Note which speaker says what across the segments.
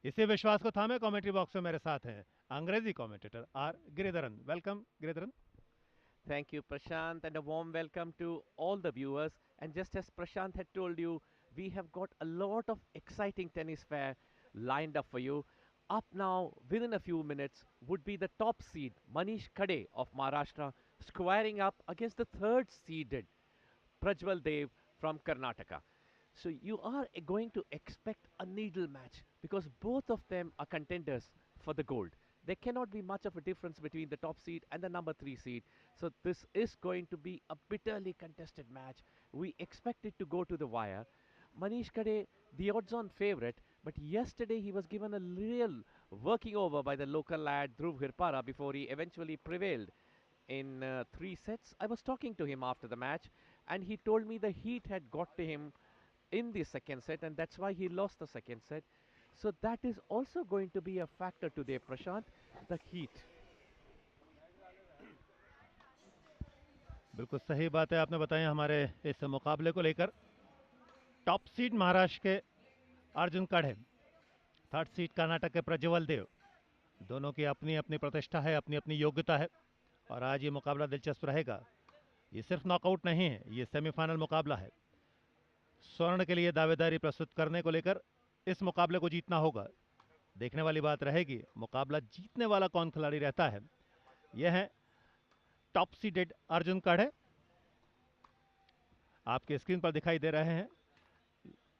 Speaker 1: इसी विश्वास को थामे कमेंट्री बॉक्स में मेरे साथ हैं अंग्रेजी commentator R Giridharan. Welcome Giridharan.
Speaker 2: Thank you, Prashant, and a warm welcome to all the viewers. And just as Prashant had told you, we have got a lot of exciting tennis fair lined up for you. Up now, within a few minutes, would be the top seed, Manish Khade of Maharashtra, squaring up against the third seeded Prajwal Dev from Karnataka. So you are going to expect a needle match because both of them are contenders for the gold. There cannot be much of a difference between the top seed and the number 3 seed. So this is going to be a bitterly contested match. We expect it to go to the wire. Manish Kade, the odds-on favorite, but yesterday he was given a real working over by the local lad Dhruv Hirpara before he eventually prevailed in 3 sets. I was talking to him after the match, and he told me the heat had got to him in the second set, and that's why he lost the second set. So that is also going to be a factor today, Prashant, the heat.
Speaker 1: बिल्कुल सही बात है आपने बताया हमारे इस मुकाबले को लेकर। टॉप सीड महाराष्ट्र के अर्जुन कड़े, थर्ड सीड कर्नाटक के प्रज्वल देव, दोनों की अपनी अपनी प्रतिष्ठा है, अपनी अपनी योग्यता है और आज ये मुकाबला दिलचस्प रहेगा। ये सिर्फ नॉकआउट नहीं है, ये सेमीफाइनल मुकाबला है। स्वर्ण के लिए दावेदारी प्रस्तुत करने को लेकर इस मुकाबले को जीतना होगा। देखने वाली बात रहेगी मुकाबला जीतने वाला कौन खिलाड़ी रहता है। यह है टॉप सीडेड अर्जुन कड़े, आपके स्क्रीन पर दिखाई दे रहे हैं।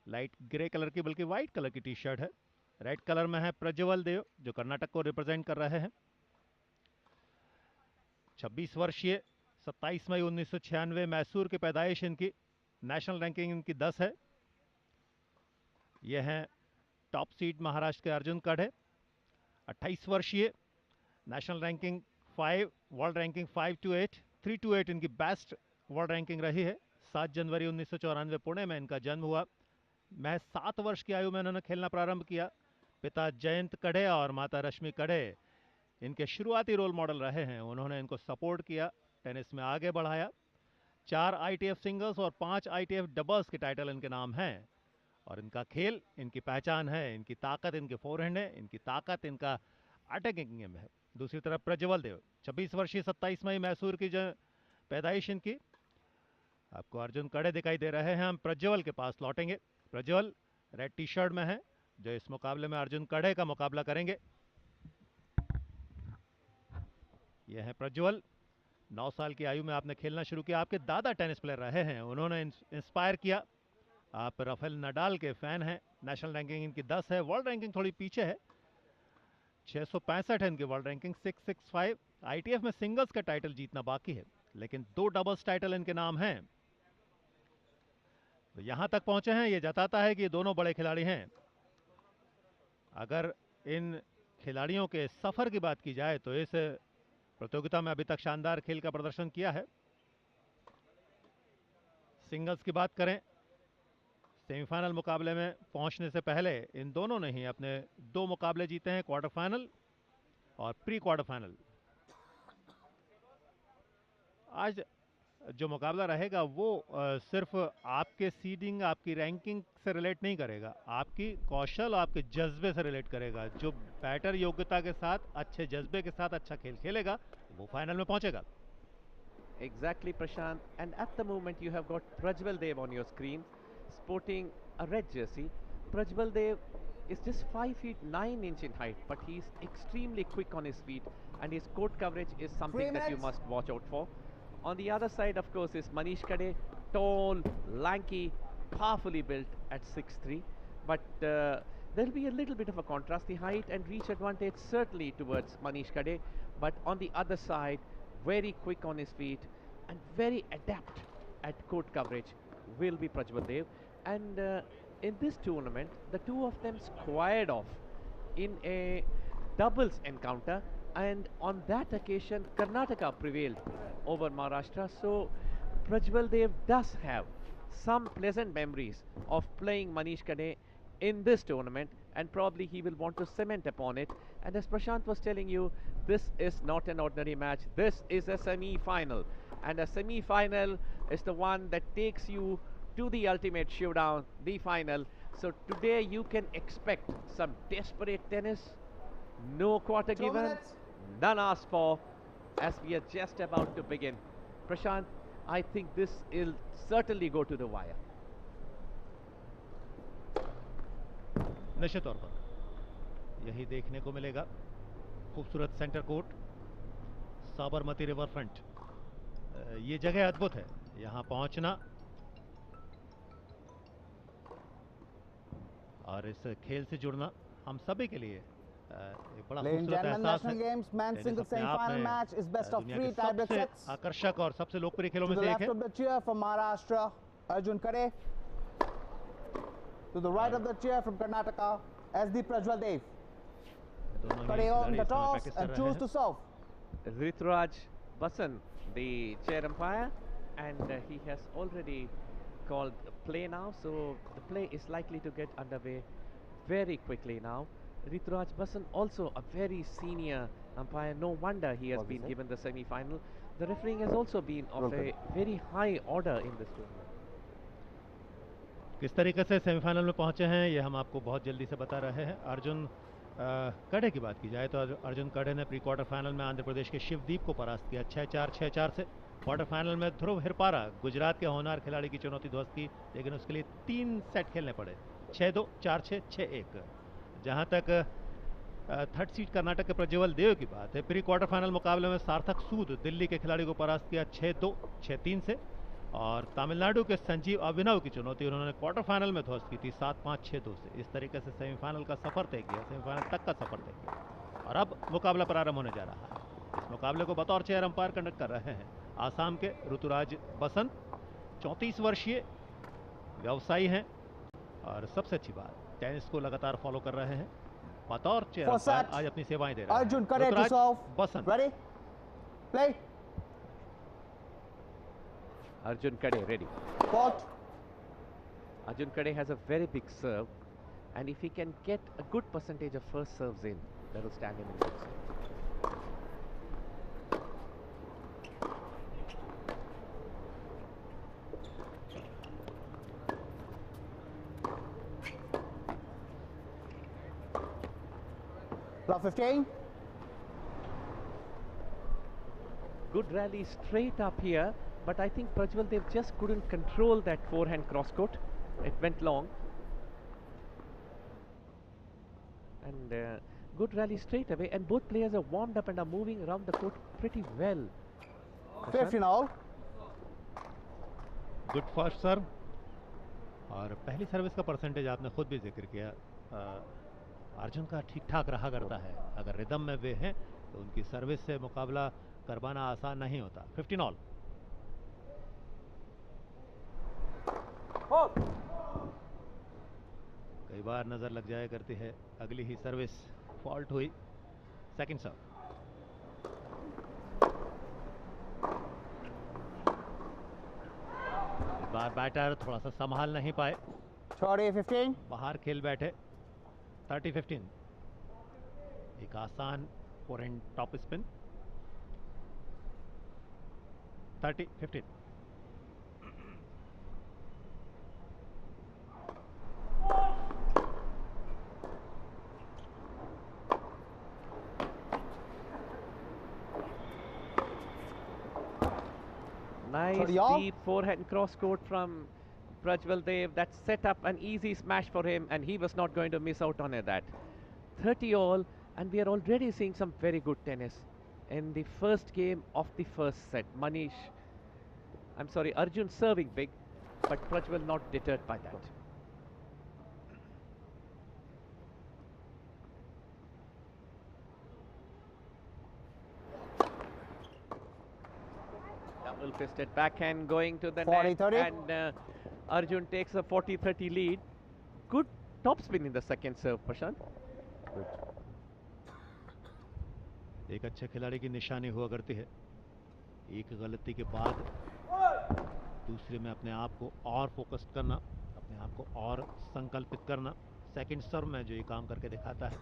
Speaker 1: लाइट ग्रे कलर की बल्कि व्हाइट कलर की टी शर्ट है। रेड कलर में है प्रज्वल देव जो कर्नाटक को रिप्रेजेंट कर रहे हैं। 26 वर्षीय, 27 मई 1996 मैसूर की पैदाइश इनकी। नेशनल रैंकिंग इनकी 10 है। यह है टॉप सीड महाराष्ट्र के अर्जुन कड़े, 28 वर्षीय, national ranking 5, world ranking 5 to 8, 3 to 8 इनकी बेस्ट वर्ल्ड रैंकिंग रही है। 7 जनवरी 1994 पुणे में इनका जन्म हुआ। महज 7 वर्ष की आयु में इन्होंने खेलना प्रारंभ किया। पिता जयंत कड़े और माता रश्मि कड़े इनके शुरुआती रोल मॉडल रहे हैं। उन्होंने इनको सपोर्ट किया, टेनिस में आगे बढ़ाया। 4 ITF सिंगल्स और 5 ITF डबल्स के टाइटल इनके नाम हैं और इनका खेल, इनकी पहचान है, इनकी ताकत इनके फोरहैंड है, इनकी ताकत इनका अटैकिंग गेम है। दूसरी तरफ प्रज्वल देव, 26 वर्षीय, 27 मई मैसूर की पैदाइश इनकी। आपको अर्जुन कड़े दिखाई दे रहे हैं। हम प्रज्वल के पास लौटेंगे। प्रज्वल रेड टी शर्ट में है जो इस मुकाबले में अर्जुन कड़े का मुकाबला करेंगे। यह है प्रज्वल। 9 साल की आयु में आपने खेलना शुरू किया। आपके दादा टेनिस प्लेयर रहे हैं, उन्होंने इंस्पायर किया। आप राफेल नडाल के फैन हैं। नेशनल रैंकिंग इनकी 10 है, वर्ल्ड रैंकिंग थोड़ी पीछे है, 665 है इनकी वर्ल्ड रैंकिंग, 665। ITF में सिंगल्स का टाइटल जीतना बाकी है, लेकिन 2 डबल्स टाइटल इनके नाम हैं। तो यहां तक पहुंचे हैं, ये जताता है कि ये दोनों बड़े खिलाड़ी हैं। अगर इन खिलाड़ियों के सफर की बात की जाए तो इस प्रतियोगिता में अभी तक शानदार खेल का प्रदर्शन किया है। सिंगल्स की बात करें, सेमीफाइनल मुकाबले में पहुंचने से पहले इन दोनों ने ही अपने 2 मुकाबले जीते हैं, क्वार्टर फाइनल और प्री क्वार्टर फाइनल। आज जो मुकाबला रहेगा वो सिर्फ आपके सीडिंग, आपकी रैंकिंग से रिलेट नहीं करेगा, आपकी कौशल, आपके जज्बे से रिलेट करेगा। जो बैटर योग्यता के साथ, अच्छे जज्बे के साथ अच्छा खेल खेलेगा वो फाइनल में पहुंचेगा।
Speaker 2: Exactly, Prashant. And at the moment, you have got Prajwal Dev on your screen, sporting a red jersey. Prajwal Dev is just 5 feet 9 inch in height, but he's extremely quick on his feet, and his court coverage is something that you must watch out for. On the other side, of course, is Manish Kade, tall, lanky, powerfully built at 6'3", but there'll be a little bit of a contrast. The height and reach advantage certainly towards Manish Kade, but on the other side, very quick on his feet and very adept at court coverage will be Prajwal Dev. And in this tournament, the two of them squared off in a doubles encounter, and on that occasion, Karnataka prevailed over Maharashtra. So Prajwal Dev does have some pleasant memories of playing Manish Kade in this tournament, and probably he will want to cement upon it. And as Prashant was telling you, this is not an ordinary match. This is a semi-final, and a semi-final is the one that takes you to the ultimate showdown, the final. So today you can expect some desperate tennis. No quarter
Speaker 3: 2
Speaker 2: given,
Speaker 3: minutes.
Speaker 2: none asked for, as we are just about to begin. Prashant, I think this will certainly go to the wire.
Speaker 1: निश्चित तौर पर यही देखने को मिलेगा। खूबसूरत centre court, Sabarmati river front, ये जगह अद्भुत है। यहां पहुंचना और इस खेल से जुड़ना हम सभी के लिए एक बड़ा
Speaker 3: Ladies and
Speaker 1: खूबसूरत
Speaker 3: gentlemen,
Speaker 1: एहसास है।
Speaker 3: National Games men's
Speaker 1: tennis
Speaker 3: singles
Speaker 1: अपने आप
Speaker 3: semi-final
Speaker 1: में
Speaker 3: match is best of
Speaker 1: दुनिया
Speaker 3: 3
Speaker 1: के
Speaker 3: tiebreak
Speaker 1: सबसे
Speaker 3: sets.
Speaker 1: आकर्षक और सबसे लोकप्रिय खेलों
Speaker 3: To
Speaker 1: में
Speaker 3: the
Speaker 1: से एक
Speaker 3: left
Speaker 1: है।
Speaker 3: of the chair from Maharashtra, Arjun Kade. To the right of the chair from Karnataka, SD Prajwal Dev.
Speaker 1: दोनों ही
Speaker 3: Kade on
Speaker 1: खिलाड़ी
Speaker 3: the
Speaker 1: इसमें
Speaker 3: toss
Speaker 1: प्रैक्टिस कर
Speaker 3: and
Speaker 1: रहे
Speaker 3: choose
Speaker 1: हैं।
Speaker 3: to serve.
Speaker 2: Rituraj Basan, the chair umpire, and he has already called play now, so the play is likely to get underway very quickly now. Rituraj Basan, also a very senior umpire, no wonder he has been given the semi-final. The refereeing has also been of a very high order in this tournament.
Speaker 1: किस तरीके से semifinal में पहुंचे हैं ये हम आपको बहुत जल्दी से बता रहे हैं। अर्जुन कड़े की बात की जाए तो अर्जुन कड़े ने प्री क्वार्टर फाइनल में आंध्र प्रदेश के शिवदीप को परास्त किया 6-4 6-4 से। क्वार्टर फाइनल में ध्रुव हिरपारा गुजरात के होनहार खिलाड़ी की चुनौती ध्वस्त की, लेकिन उसके लिए 3 सेट खेलने पड़े, 6-2 4-6 6-1। जहां तक थर्ड सीड कर्नाटक के प्रज्वल देव की बात है, प्री क्वार्टर फाइनल मुकाबले में सार्थक सूद दिल्ली के खिलाड़ी को परास्त किया 6-2 6-3 से। और तमिलनाडु के संजीव अभिनव की चुनौती उन्होंने क्वार्टर फाइनल में ध्वस्त की थी 7-5 6-2 से। इस तरीके से सेमीफाइनल का सफर तय किया, सेमीफाइनल तक का सफर तय किया और अब मुकाबला प्रारंभ होने जा रहा है। इस मुकाबले को बतौर चेयर अंपायर कंडक्ट कर रहे हैं आसाम के ऋतुराज बसंत, 34 वर्षीय व्यवसायी हैं और सबसे अच्छी बात टेनिस को लगातार फॉलो कर रहे हैं। बतौर चेयर अंपायर आज अपनी सेवाएं दे रहे हैं।
Speaker 3: Arjun Kade to serve.
Speaker 1: Basant,
Speaker 3: Ready? Play.
Speaker 2: Arjun Kade ready.
Speaker 3: Court.
Speaker 2: Arjun Kade has a very big serve, and if he can get a good percentage of first serves in, that will stand him in good stead.
Speaker 3: Love 15.
Speaker 2: Good rally straight up here, but I think Prajwal Dev just couldn't control that forehand cross court. It went long. And good rally straight away, and both players are warmed up and are moving around the court pretty well.
Speaker 3: 15 all.
Speaker 1: Good first serve और पहली service का percentage आपने खुद भी जिक्र किया। अर्जुन का ठीक ठाक रहा करता है, अगर रिदम में वे हैं तो उनकी सर्विस से मुकाबला करवाना आसान नहीं होता। 15 ऑल। कई बार नजर लग जाया करती है, अगली ही सर्विस फॉल्ट हुई। सेकंड सर्व। इस बार बैटर थोड़ा सा संभाल नहीं पाए,
Speaker 3: 30-15.
Speaker 1: बाहर खेल बैठे। 30-15। एक आसान forehand top spin. 30-15।
Speaker 2: Nice deep forehand cross court from Prajwal Dev. That set up an easy smash for him, and he was not going to miss out on that. 30 all, and we are already seeing some very good tennis in the first game of the first set. Arjun serving big, but Prajwal not deterred by that. Double fisted backhand going to the net,
Speaker 3: 40-30.
Speaker 2: and Arjun takes a 40-30 lead. Good topspin in the second serve, Prashant.
Speaker 1: एक अच्छे खिलाड़ी की निशानी हुआ करती है, एक गलती के बाद दूसरे में अपने आप को और फोकस्ड करना, अपने आप को और संकल्पित करना। सेकंड सर्व में जो ये काम करके दिखाता है।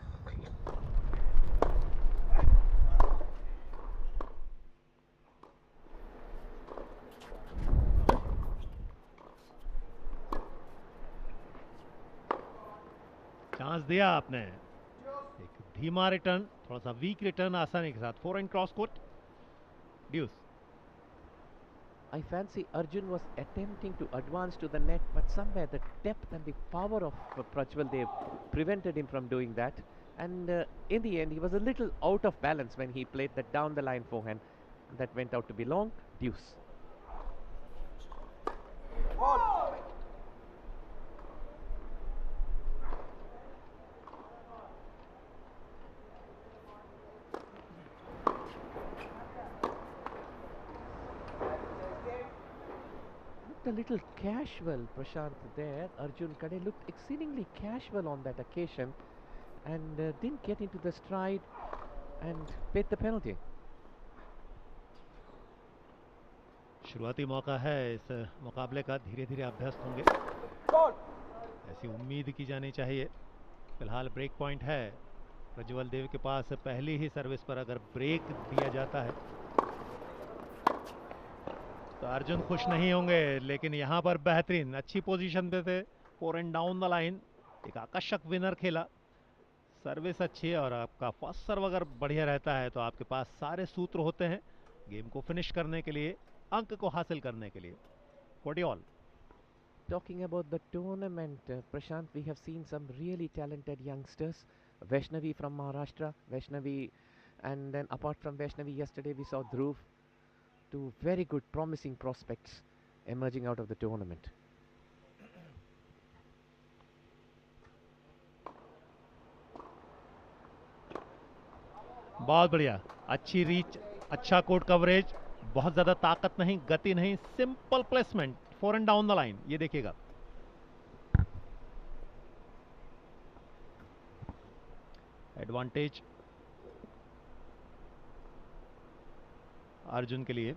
Speaker 1: चांस दिया आपने, एक धीमा रिटर्न, थोड़ा सा वीक रिटर्न आसानी के साथ, 4 and cross court, deuce.
Speaker 2: I fancy Arjun was attempting to advance to the net, but somewhere the depth and the power of Prajwal Dev prevented him from doing that. And in the end, he was a little out of balance when he played that down the line forehand that went out to be long, deuce. Looked a little casual, Prashant, there. Arjun Kade looked exceedingly casual on that occasion and didn't get into the stride and paid the penalty.
Speaker 1: शुरुआती मौका है इस मुकाबले का, धीरे धीरे अभ्यस्त होंगे, ऐसी उम्मीद की जानी चाहिए. फिलहाल ब्रेक पॉइंट है प्रज्वल देव के पास. पहली ही सर्विस पर अगर ब्रेक दिया जाता है तो अर्जुन खुश नहीं होंगे, लेकिन यहां पर बेहतरीन अच्छी पोजीशन पे थे, 4 एंड डाउन द लाइन, एक आकर्षक विनर खेला. सर्विस अच्छी है और आपका फर्स्ट सर्व अगर बढ़िया रहता है तो आपके पास सारे सूत्र होते हैं गेम को फिनिश करने के लिए, अंक को हासिल करने के लिए. 40 all.
Speaker 2: Talking about the tournament, Prashant, we have seen some really talented youngsters. Vaishnavi from Maharashtra, Vaishnavi, and then apart from Vaishnavi, yesterday we saw Dhruv. Two very good, promising prospects emerging out of the tournament.
Speaker 1: बहुत बढ़िया, अच्छी reach, अच्छा court coverage, बहुत ज्यादा ताकत नहीं, गति नहीं, simple placement, 4 and down the line. ये देखिएगा, एडवांटेज अर्जुन के लिए.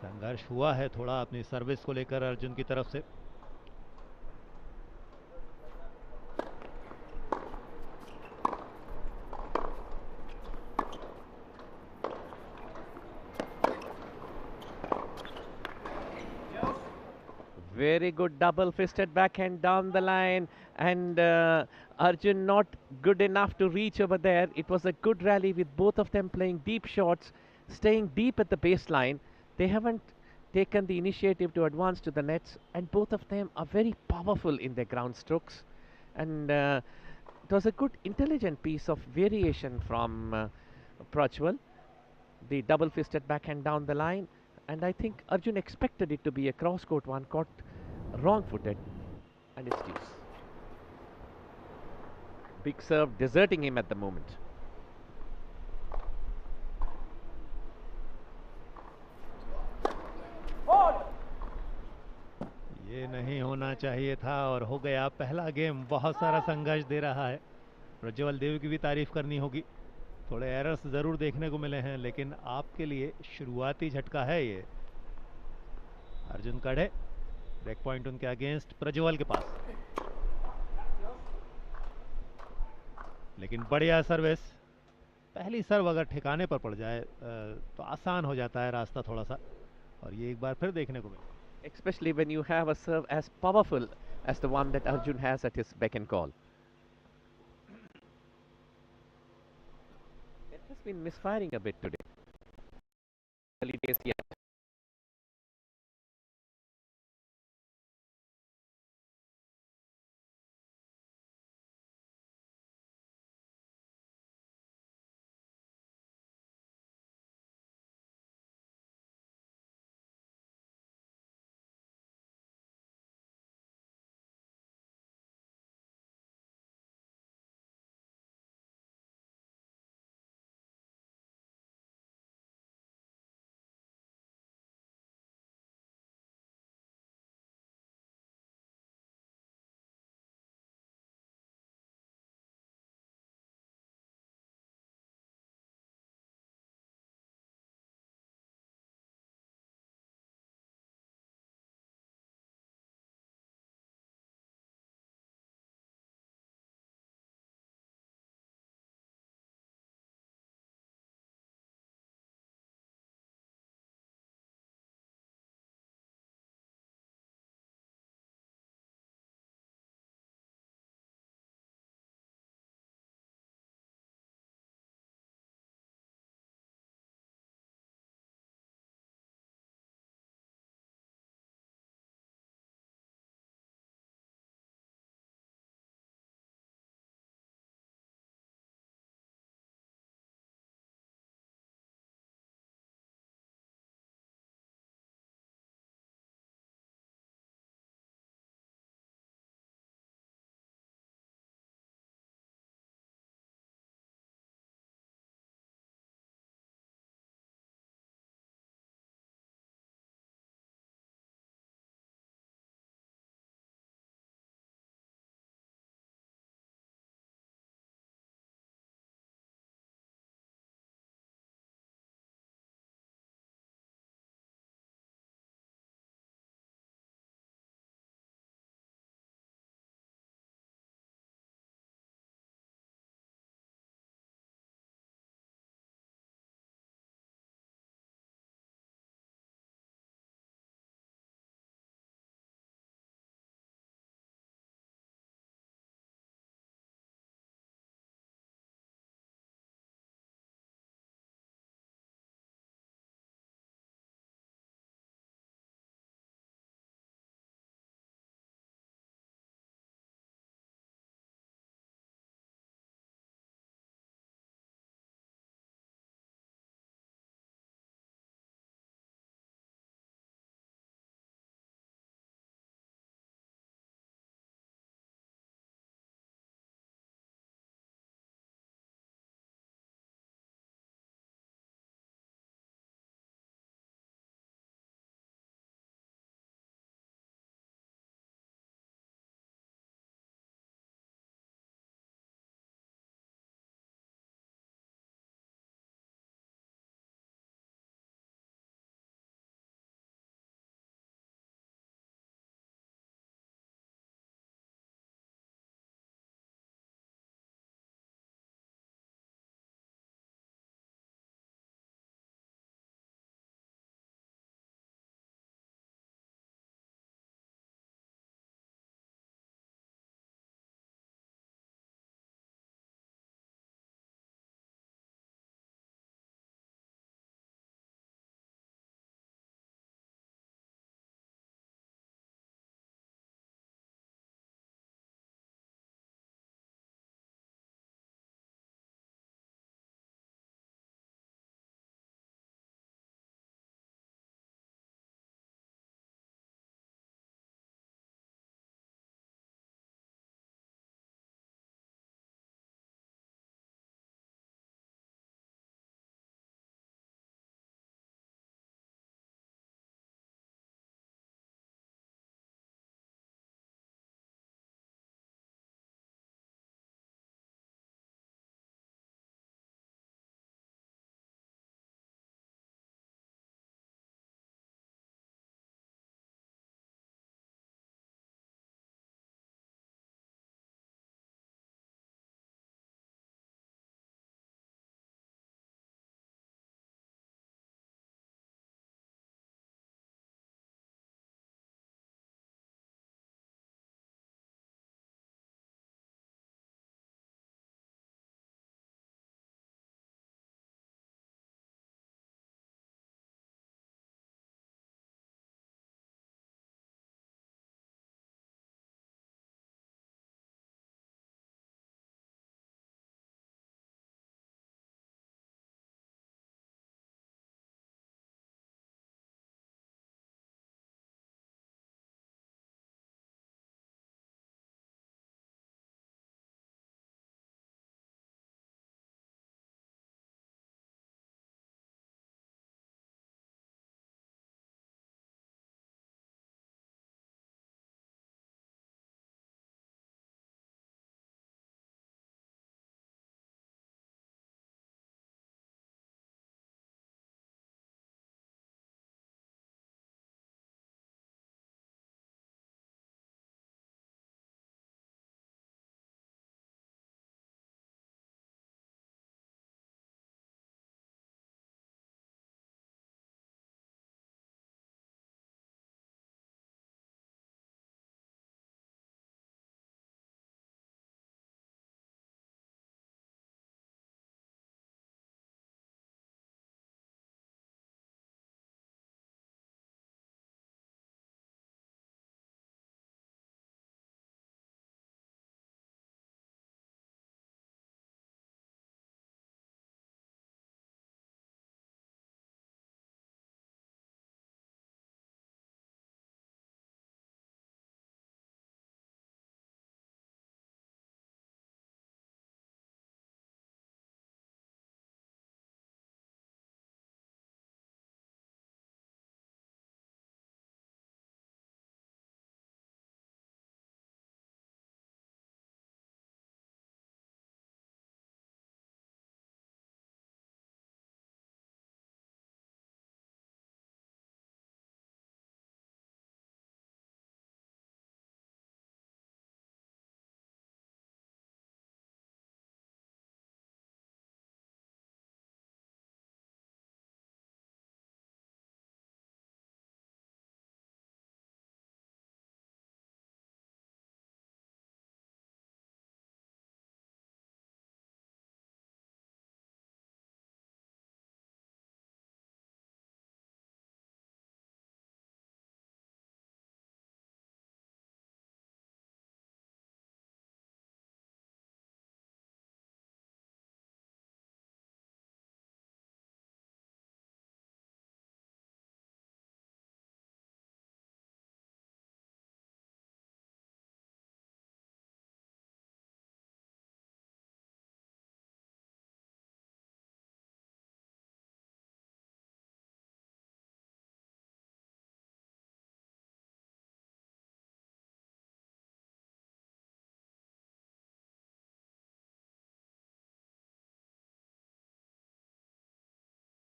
Speaker 1: संघर्ष हुआ है थोड़ा अपनी सर्विस को लेकर अर्जुन की तरफ से.
Speaker 2: Very good double fisted backhand down the line, and Arjun not good enough to reach over there. It was a good rally with both of them playing deep shots, staying deep at the baseline. They haven't taken the initiative to advance to the nets, and both of them are very powerful in their ground strokes. And it was a good intelligent piece of variation from Prajwal, the double fisted backhand down the line. And I think Arjun expected it to be a cross court one, caught wrong footed, and it's deuce. Big serve deserting him at the moment.
Speaker 1: ये नहीं होना चाहिए था और हो गया. पहला game बहुत सारा संघर्ष दे रहा है. प्रज्वल देव की भी तारीफ करनी होगी, थोड़े एरर्स जरूर देखने को मिले हैं, लेकिन आपके लिए शुरुआती झटका है ये. अर्जुन कड़े, ब्रेक पॉइंट उनके अगेंस्ट प्रज्वल के पास, लेकिन बढ़िया सर्विस. पहली सर्व अगर ठिकाने पर पड़ जाए तो आसान हो जाता है रास्ता थोड़ा सा, और ये एक बार फिर देखने को मिला.
Speaker 2: Especially when you have a serve as powerful as the one that Arjun has at his beck and call. It has been misfiring a bit today. Early days yet.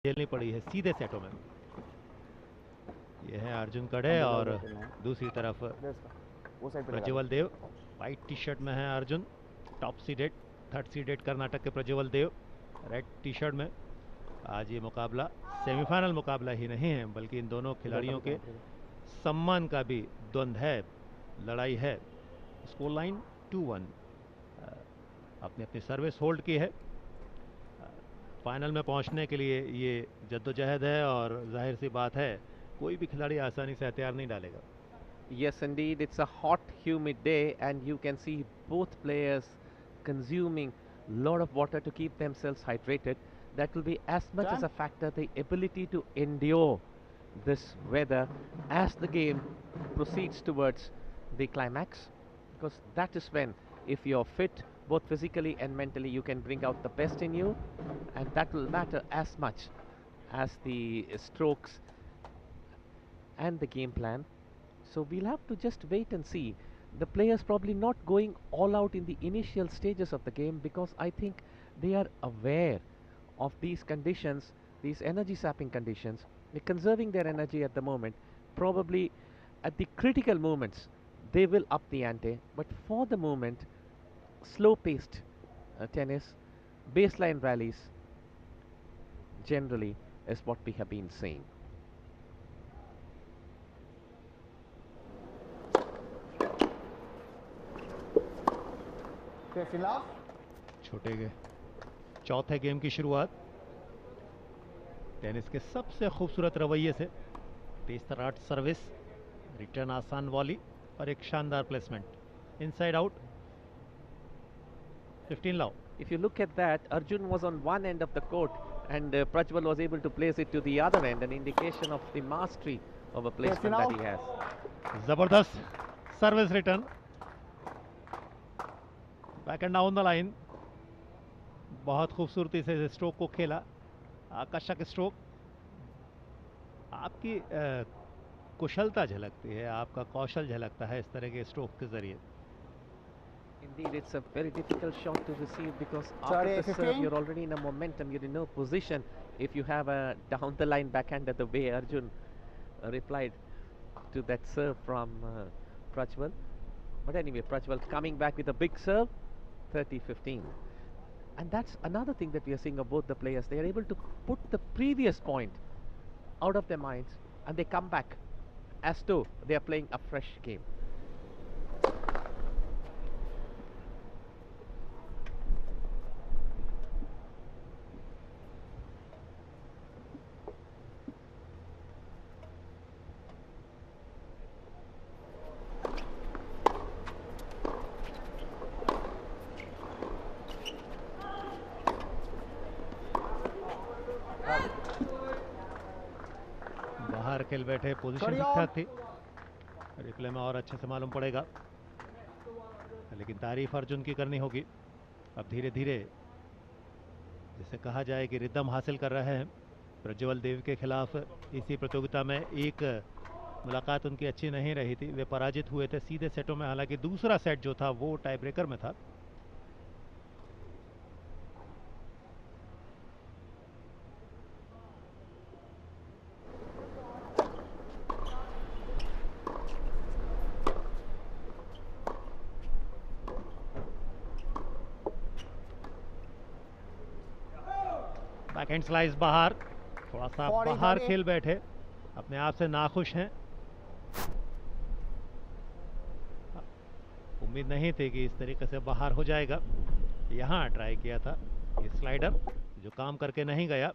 Speaker 1: झेलनी पड़ी है सीधे सेटों में। यह है अर्जुन कड़े और दूसरी तरफ प्रज्वल देव। वाइट टी शर्ट में है Arjun, top seeded, third seeded Karnataka के प्रज्वल देव रेड टी शर्ट में। आज ये मुकाबला सेमीफाइनल मुकाबला ही नहीं है बल्कि इन दोनों खिलाड़ियों के सम्मान का भी द्वंद्व है, लड़ाई है। स्कोर लाइन 2-1, अपनी अपनी सर्विस होल्ड की है। फाइनल में पहुंचने के लिए ये जद्दोजहद है और जाहिर सी बात है कोई भी खिलाड़ी आसानी से हथियार नहीं डालेगा।
Speaker 2: Yes, indeed, it's a hot, humid day, and you can see both players consuming a lot of water to keep themselves hydrated. That will be as much as a factor, the ability to endure this weather as the game proceeds towards the climax, because that is when, if you're fit, both physically and mentally, you can bring out the best in you, and that will matter as much as the strokes and the game plan. So we'll have to just wait and see. The players probably not going all out in the initial stages of the game, because I think they are aware of these conditions, these energy sapping conditions. They're conserving their energy at the moment. Probably at the critical moments they will up the ante, but for the moment, slow paced tennis, baseline rallies generally is what we have been seeing.
Speaker 1: छोटे के चौथे game की शुरुआत tennis के सबसे खूबसूरत रवैये से, तेज तरार सर्विस, रिटर्न आसान वॉली और एक शानदार placement inside out 15 love.
Speaker 2: If you look at that, Arjun was on one end of the court and Prajwal was able to place it to the other end, an indication of the mastery of a placement that he has.
Speaker 1: जबरदस्त service return, back and down the line, बहुत खूबसूरती से stroke को खेला, आकर्षक stroke. आपकी कुशलता झलकती है, आपका कौशल झलकता है इस तरह के स्ट्रोक के जरिए।
Speaker 2: Indeed, it's a very difficult shot to receive, because after the serve you're already in a momentum, you're in no position. If you have a down the line backhander, the way Arjun replied to that serve from Prajwal. But anyway, Prajwal coming back with a big serve, 30-15. And that's another thing that we are seeing of both the players. They are able to put the previous point out of their minds and they come back as though they are playing a fresh game.
Speaker 1: खेल बैठे, position ठीक ठाक थी, replay में और अच्छे से मालूम पड़ेगा, लेकिन तारीफ अर्जुन की करनी होगी। अब धीरे धीरे जिसे कहा जाए कि रिदम हासिल कर रहे हैं। प्रज्वल देव के खिलाफ इसी प्रतियोगिता में एक मुलाकात उनकी अच्छी नहीं रही थी, वे पराजित हुए थे सीधे सेटों में। हालांकि दूसरा सेट जो था वो टाई ब्रेकर में था। बैकहैंड स्लाइस बाहर, थोड़ा सा बाहर खेल बैठे, अपने आप से नाखुश हैं। उम्मीद नहीं थी कि इस तरीके से बाहर हो जाएगा। यहाँ ट्राई किया था ये स्लाइडर जो काम करके नहीं गया।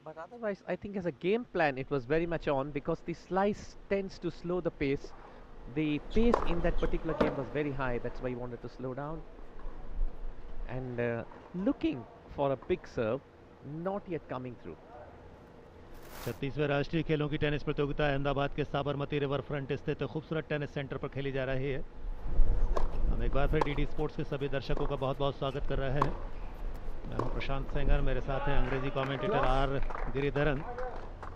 Speaker 2: But otherwise, I think as a game plan, it was very much on, because the slice tends to slow the pace. The pace in that particular game was very high. That's why he wanted to slow down. And looking for a big serve, not yet coming through.
Speaker 1: 36वें राष्ट्रीय खेलों की tennis प्रतियोगिता अहमदाबाद के Sabarmati river front स्थित खूबसूरत tennis centre पर खेली जा रही है। हम एक बार फिर डीडी स्पोर्ट्स के सभी दर्शकों का बहुत बहुत स्वागत कर रहे हैं। मैं हूं प्रशांत सेंगर, मेरे साथ हैं अंग्रेजी कमेंटेटर आर गिरिधरन।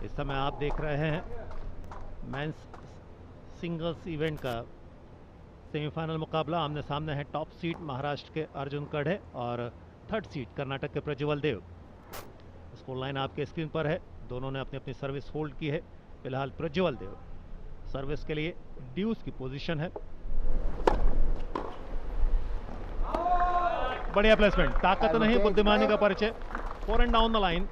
Speaker 1: इस समय आप देख रहे हैं मेंस सिंगल्स इवेंट का सेमीफाइनल मुकाबला। आमने सामने है टॉप सीड महाराष्ट्र के अर्जुन कड़े और थर्ड सीड कर्नाटक के प्रज्वल देव। स्कोर लाइन आपके स्क्रीन पर है। दोनों ने अपनी अपनी सर्विस होल्ड की है। फिलहाल प्रज्वल देव सर्विस के लिए ड्यूस की पोजीशन है। बढ़िया प्लेसमेंट, ताकत नहीं बुद्धिमानी का परिचय। 4 and down the line.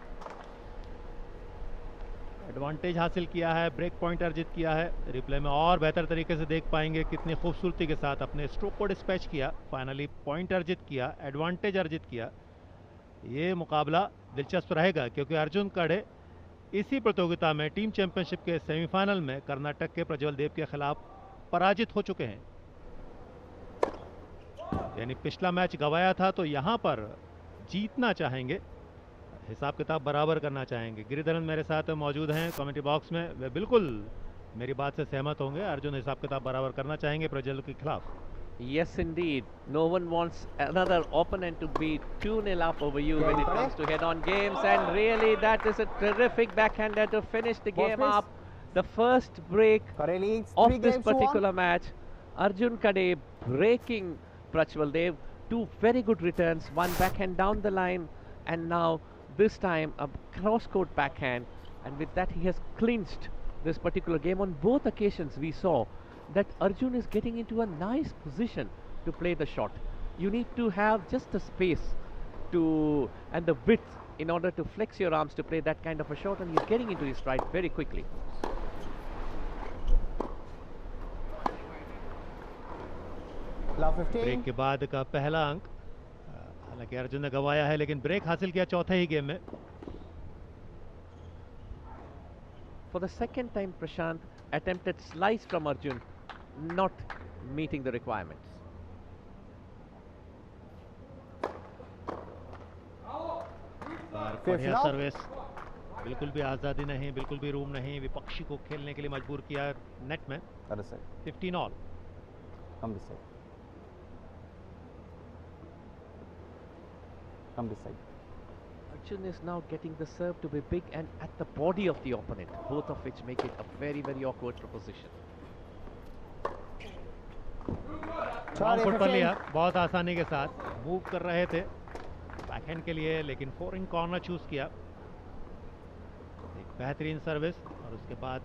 Speaker 1: Advantage हासिल किया है, ब्रेक पॉइंट अर्जित किया है। रिप्ले में और बेहतर तरीके से देख पाएंगे कितनी खूबसूरती के साथ अपने स्ट्रोक को डिस्पैच किया, फाइनली पॉइंट अर्जित किया, एडवांटेज अर्जित किया। ये मुकाबला दिलचस्प रहेगा क्योंकि अर्जुन कड़े इसी प्रतियोगिता में टीम चैंपियनशिप के सेमीफाइनल में कर्नाटक के प्रज्वल देव के खिलाफ पराजित हो चुके हैं। यानी पिछला मैच गवाया था तो यहां पर जीतना चाहेंगे, हिसाब किताब बराबर करना चाहेंगे। गिरिधरन मेरे साथ मौजूद हैं कमेंट्री बॉक्स में, वे बिल्कुल मेरी बात से सहमत होंगे। अर्जुन हिसाब किताब बराबर करना चाहेंगे प्रज्वल के खिलाफ।
Speaker 2: Yes, indeed. No one wants another opponent to be 2-0 up over you when it comes to head-on games. And really, that is a terrific backhander to finish the game up. The first break of this particular match. Arjun Kade breaking Prachwal Dev. Two very good returns. One backhand down the line. And now, this time, a cross-court backhand. And with that, he has clinched this particular game. On both occasions, we saw that Arjun is getting into a nice position to play the shot. You need to have just the space and the width in order to flex your arms to play that kind of a shot, and he's getting into his stride very quickly.
Speaker 1: Break के बाद का पहला अंक, हालांकि अर्जुन ने गवाया है लेकिन break हासिल किया चौथे ही गेम में।
Speaker 2: For the second time, Prashant, attempted slice from Arjun, not meeting the requirements.
Speaker 1: बढ़िया सर्विस, बिल्कुल भी आजादी नहीं, बिल्कुल भी रूम नहीं, विपक्षी को खेलने के लिए मजबूर किया नेट में। 15 all.
Speaker 3: Come this side. Come this side.
Speaker 2: Arjun is now getting the serve to be big and at the body of the opponent, both of which make it a very, very awkward proposition.
Speaker 1: Foot पर लिया बहुत आसानी के साथ, move कर रहे थे backhand के लिए लेकिन 4 इन कॉर्नर चूज किया। एक बेहतरीन सर्विस और उसके बाद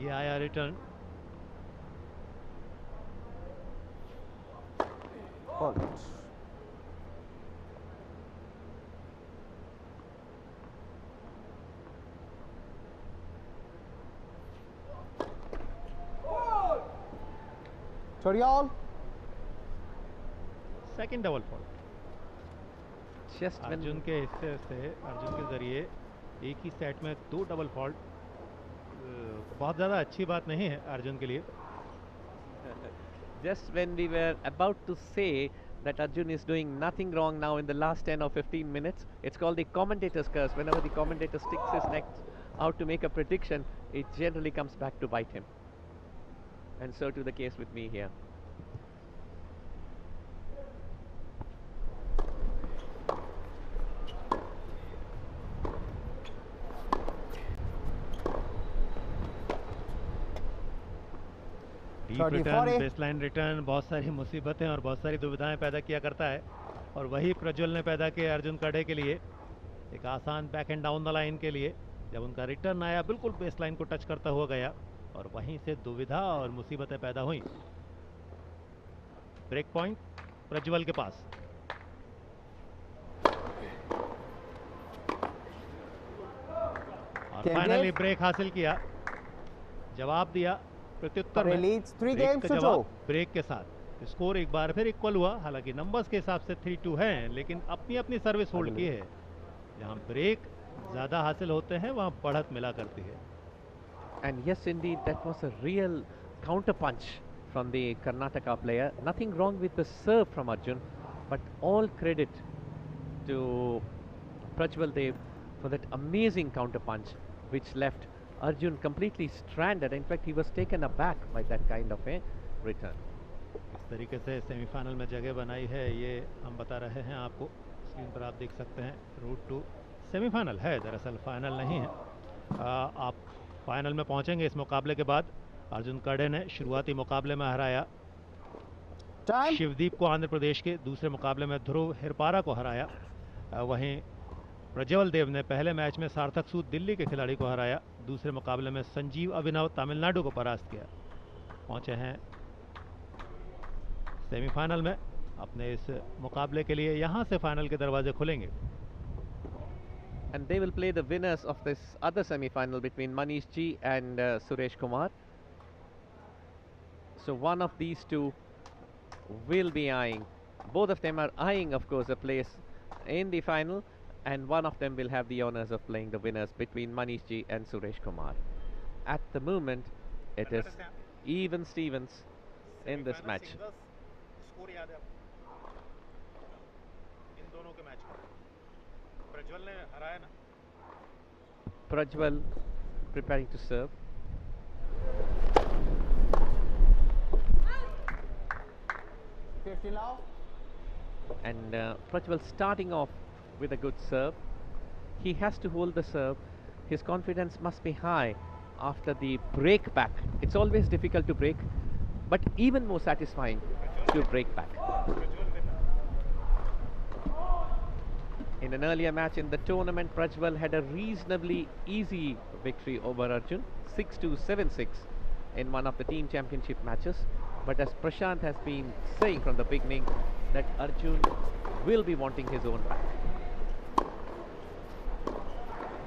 Speaker 1: ये आया return.
Speaker 3: Chorial.
Speaker 1: Second double fault.
Speaker 2: Just when
Speaker 1: Arjun के हिस्से से, अर्जुन के जरिए एक ही सेट में 2 डबल फॉल्ट बहुत ज़्यादा अच्छी बात नहीं है अर्जुन के लिए।
Speaker 2: just when we were about to say that Arjun is doing nothing wrong now in the last 10 or 15 minutes, it's called the commentator's curse. Whenever the commentator sticks his neck out to make a prediction, it generally comes back to bite him. And so to the case with me here.
Speaker 1: Deep return, baseline return बहुत सारी मुसीबतें और बहुत सारी दुविधाएं पैदा किया करता है, और वही प्रज्वल ने पैदा किया अर्जुन कड़े के लिए। एक आसान back and down the line के लिए जब उनका रिटर्न आया बिल्कुल बेसलाइन को टच करता हुआ गया और वहीं से दुविधा और मुसीबतें पैदा हुई। ब्रेक पॉइंट प्रज्वल के पास। और फाइनली ब्रेक हासिल किया, जवाब दिया प्रत्युत्तर में ब्रेक का जवाब ब्रेक के साथ। स्कोर एक बार फिर इक्वल हुआ, हालांकि नंबर्स के हिसाब से 3-2 हैं, लेकिन अपनी अपनी सर्विस होल्ड की है। जहां ब्रेक ज्यादा हासिल होते हैं वहां बढ़त मिला करती है।
Speaker 2: And yes, indeed, that was a real counter punch from the Karnataka player. Nothing wrong with the serve from Arjun, but all credit to Prajwal Dev for that amazing counter punch, which left Arjun completely stranded. In fact, he was taken aback by that kind of a return.
Speaker 1: इस तरीके से semifinal में जगह बनाई है ये हम बता रहे हैं आपको। स्क्रीन पर आप देख सकते हैं रूट टू सेमीफाइनल है, दरअसल फाइनल नहीं है। आप फाइनल में पहुंचेंगे इस मुकाबले के बाद। अर्जुन कड़े ने शुरुआती मुकाबले में हराया शिवदीप को आंध्र प्रदेश के, दूसरे मुकाबले में ध्रुव हिरपारा को हराया। वहीं प्रज्वल देव ने पहले मैच में सार्थक सूद दिल्ली के खिलाड़ी को हराया, दूसरे मुकाबले में संजीव अभिनव तमिलनाडु को परास्त किया। पहुंचे हैं सेमीफाइनल में। अपने इस मुकाबले के लिए यहां से फाइनल के दरवाजे खुलेंगे।
Speaker 2: And they will play the winners of this other semi-final between Manish Ji and Suresh Kumar. So one of these two will be eyeing. Both of them are eyeing, of course, a place in the final, and one of them will have the honors of playing the winners between Manish Ji and Suresh Kumar. At the moment, it is even Stevens in this match. Prajwal preparing to serve. And Prajwal starting off with a good serve. He has to hold the serve. His confidence must be high after the break back. It's always difficult to break, but even more satisfying to break back. In an earlier match in the tournament, Prajwal had a reasonably easy victory over Arjun, 6-2, 7-6 in one of the team championship matches. But as Prashant has been saying from the beginning, that Arjun will be wanting his own back.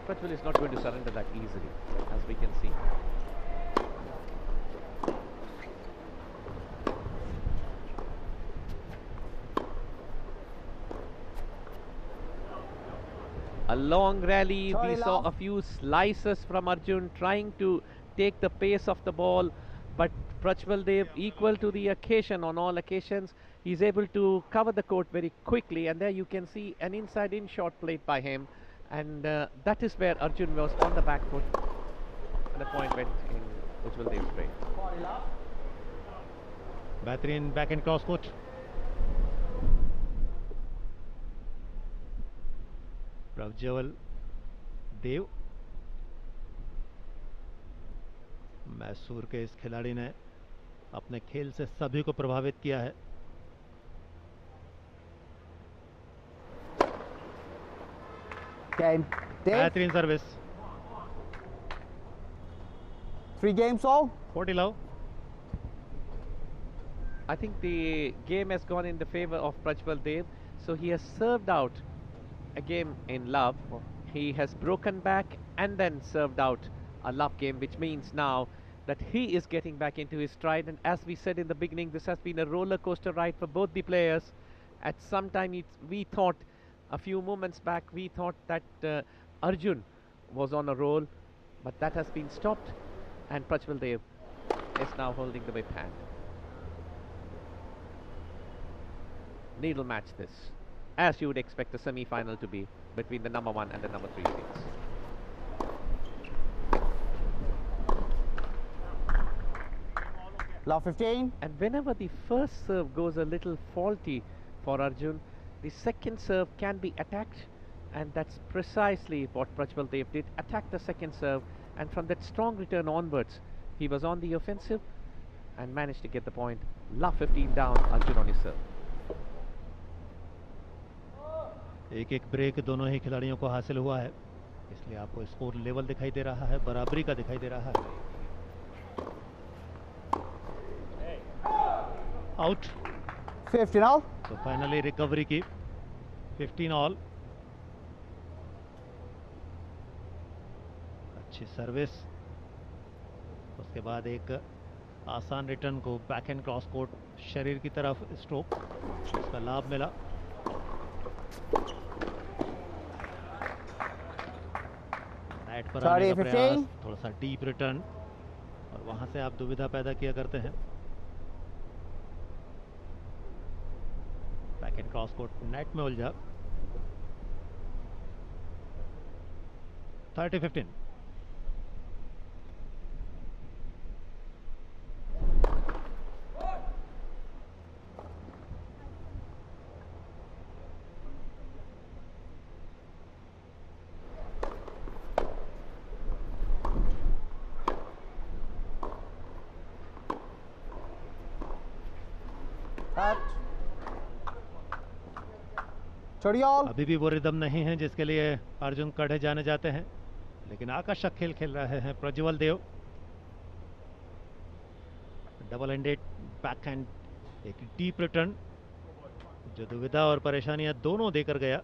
Speaker 2: Prajwal is not going to surrender that easily, as we can see. A long rally, we saw a few slices from Arjun trying to take the pace of the ball, but Prajwal Dev equal to the occasion on all occasions. He's able to cover the court very quickly, and there you can see an inside-in shot played by him, and that is where Arjun was on the back foot, and the point went in Prajwal Dev's way.
Speaker 1: बेहतरीन backhand cross court. Prajwal Dev, Mysore के इस खिलाड़ी ने अपने खेल से सभी को प्रभावित किया है। बेहतरीन service.
Speaker 3: 3 games all.
Speaker 1: 40 love.
Speaker 2: I think the game has gone in the favor of Prajwal Dev, so he has served out a game in love. He has broken back and then served out a love game, which means now that he is getting back into his stride. And as we said in the beginning, this has been a roller coaster ride for both the players. At some time we thought, a few moments back, we thought that Arjun was on a roll, but that has been stopped, and Prajwal Dev is now holding the whip hand. Needle match this, as you would expect a semi-final to be between the number 1 and the number 3 seeds.
Speaker 3: Love 15.
Speaker 2: And whenever the first serve goes a little faulty for Arjun, the second serve can be attacked, and that's precisely what Prajwal Dev did. Attack the second serve, and from that strong return onwards, he was on the offensive and managed to get the point. Love 15 down, Arjun on his serve.
Speaker 1: एक एक break दोनों ही खिलाड़ियों को हासिल हुआ है, इसलिए आपको स्कोर लेवल दिखाई दे रहा है, बराबरी का दिखाई दे रहा है। आउट।
Speaker 3: 15 all.
Speaker 1: तो फाइनली रिकवरी की। 15 ऑल। अच्छी सर्विस, उसके बाद एक आसान रिटर्न को बैक एंड क्रॉस कोर्ट शरीर की तरफ स्ट्रोक, उसका लाभ मिला। नेट पर आने का प्रयास, थोड़ा सा डीप रिटर्न, और वहां से आप दुविधा पैदा किया करते हैं। Back and cross court net में उलझा। 30-15।
Speaker 3: 30 all.
Speaker 1: अभी भी वो रिदम नहीं है जिसके लिए अर्जुन कड़े जाने जाते हैं, लेकिन आकर्षक खेल खेल रहे हैं प्रज्वल देव। डबल हैंडेड बैकहैंड, एक डीप रिटर्न जो दुविधा और परेशानियां दोनों देकर गया,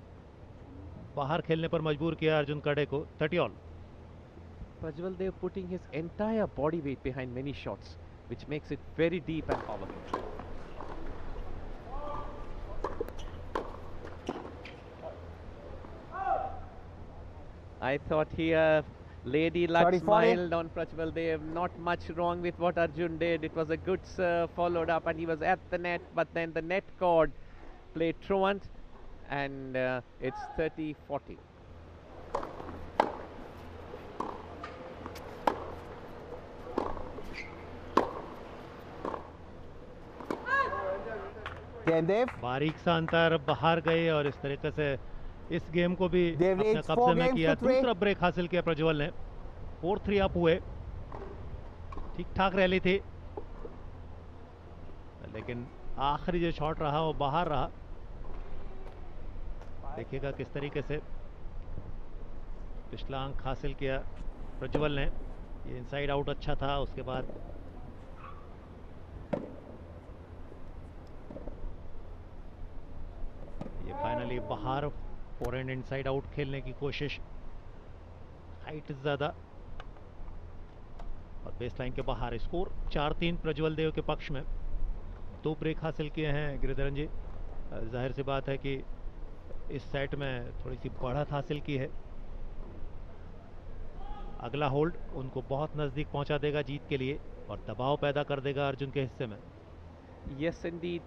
Speaker 1: बाहर खेलने पर मजबूर किया अर्जुन कड़े को। 30 all.
Speaker 2: Prajwal Dev putting his entire body weight behind many shots, which makes it very deep and powerful. I thought here Lady Luck
Speaker 3: 30-40.
Speaker 2: smiled on Prajwal Dev. Not much wrong with what Arjun did. It was a good serve, followed up, and he was at the net, but then the net cord played truant, and it's 30-40.
Speaker 3: Game Dev.
Speaker 1: बारीक सा अंतर, बाहर गए और इस तरीके से इस गेम को भी
Speaker 3: Dev
Speaker 1: अपने
Speaker 3: leads
Speaker 1: कब्जे
Speaker 3: 4
Speaker 1: में
Speaker 3: games
Speaker 1: किया।
Speaker 3: to 3.
Speaker 1: दूसरा ब्रेक हासिल किया प्रज्वल ने। 4-3 अप हुए। ठीक ठाक रैली थी, लेकिन आखिरी जो शॉट रहा वो बाहर रहा। देखिएगा किस तरीके से पिछला अंक हासिल किया प्रज्वल ने। ये इनसाइड आउट अच्छा था, उसके बाद ये फाइनली बाहर फोरहैंड इनसाइड आउट खेलने की कोशिश। हाइट ज्यादा और बेस लाइन के बाहर। स्कोर 4-3 प्रज्वल देव के पक्ष में। 2 ब्रेक हासिल किए हैं गिरिधरन जी। जाहिर सी बात है कि इस सेट में थोड़ी सी बढ़त हासिल की है। अगला होल्ड उनको बहुत नजदीक पहुंचा देगा जीत के लिए और दबाव पैदा कर देगा अर्जुन के हिस्से में।
Speaker 2: Yes, indeed.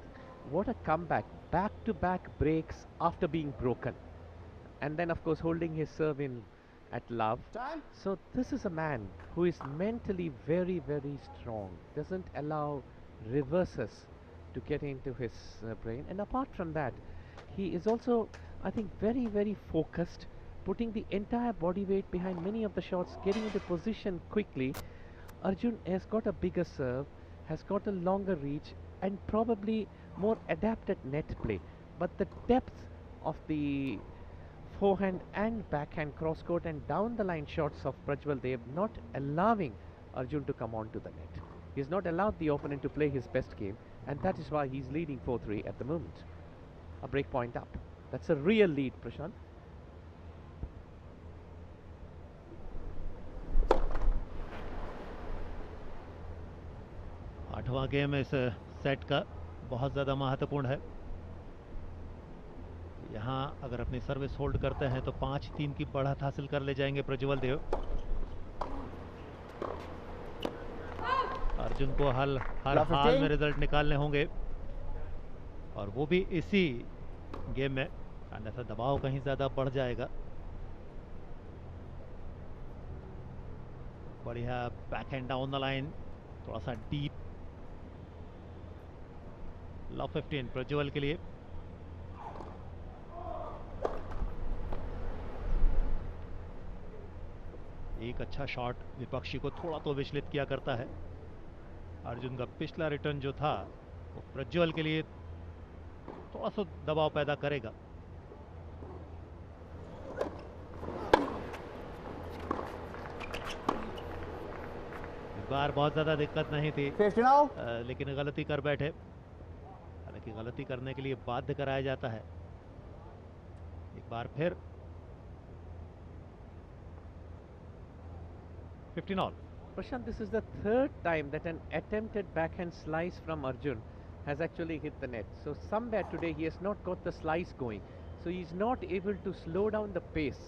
Speaker 2: What a comeback. Back-to-back breaks after being broken. And then, of course, holding his serve in at love.
Speaker 3: Time.
Speaker 2: So this is a man who is mentally very, very strong. Doesn't allow reverses to get into his brain. And apart from that, he is also, I think, very, very focused, putting the entire body weight behind many of the shots, getting into position quickly. Arjun has got a bigger serve, has got a longer reach, and probably more adapted net play. But the depth of the forehand and backhand cross-court and down the line shots of Prajwal Dev not allowing Arjun to come onto the net. He has not allowed the opponent to play his best game, and that is why he's leading 4-3 at the moment. A break point up. That's a real lead, Prashant.
Speaker 1: आठवां game इस set का बहुत ज़्यादा महत्वपूर्ण है। यहाँ अगर अपनी सर्विस होल्ड करते हैं तो 5-3 की बढ़त हासिल कर ले जाएंगे प्रज्वल देव। अर्जुन को हर हाल में रिजल्ट निकालने होंगे और वो भी इसी गेम में, अन्यथा दबाव कहीं ज़्यादा बढ़ जाएगा। बढ़िया बैकहैंड डाउन द लाइन, थोड़ा सा डीप। लव 15 प्रज्वल के लिए। एक अच्छा शॉट विपक्षी को थोड़ा तो विचलित किया करता है। अर्जुन का पिछला रिटर्न जो था वो प्रज्वल के लिए थोड़ा सा दबाव पैदा करेगा। इस बार बहुत ज्यादा दिक्कत नहीं थी, लेकिन गलती कर बैठे। हालांकि गलती करने के लिए बाध्य कराया जाता है। एक बार फिर 15 all.
Speaker 2: Prashant, this is the third time that an attempted backhand slice from Arjun has actually hit the net. So somewhere today he has not got the slice going. So he's not able to slow down the pace,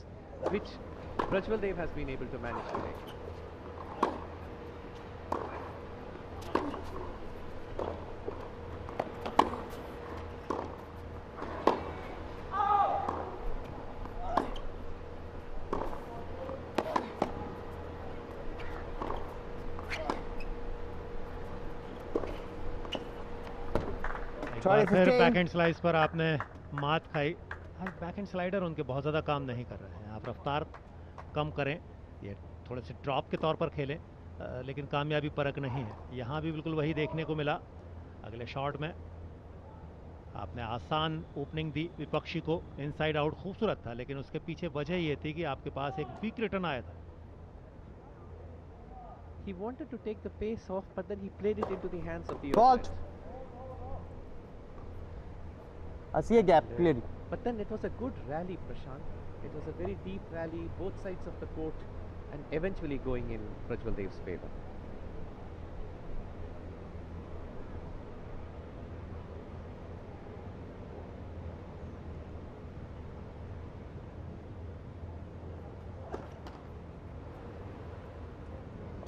Speaker 2: which Prajwal Dev has been able to manage today.
Speaker 1: फिर backhand slice पर आपने मात खाई। आज backhand slider उनके बहुत ज़्यादा काम नहीं कर रहे हैं। आप रफ्तार कम करें, ये थोड़े से ड्रॉप के तौर पर खेलें, लेकिन कामयाबी परक नहीं है। यहाँ भी बिल्कुल वही देखने को मिला। अगले शॉट में आपने आसान ओपनिंग दी विपक्षी को, इनसाइड आउट खूबसूरत था, लेकिन उसके पीछे वजह ये थी कि आपके पास एक वीक रिटर्न आया था।
Speaker 2: He wanted to take the pace off, but then he played it into the hands of the
Speaker 3: Fault.
Speaker 2: opponent.
Speaker 3: I see a gap clearly.
Speaker 2: But then it was a good rally, Prashant. It was a very deep rally, both sides of the court, and eventually going in Prajwal Dev's favour.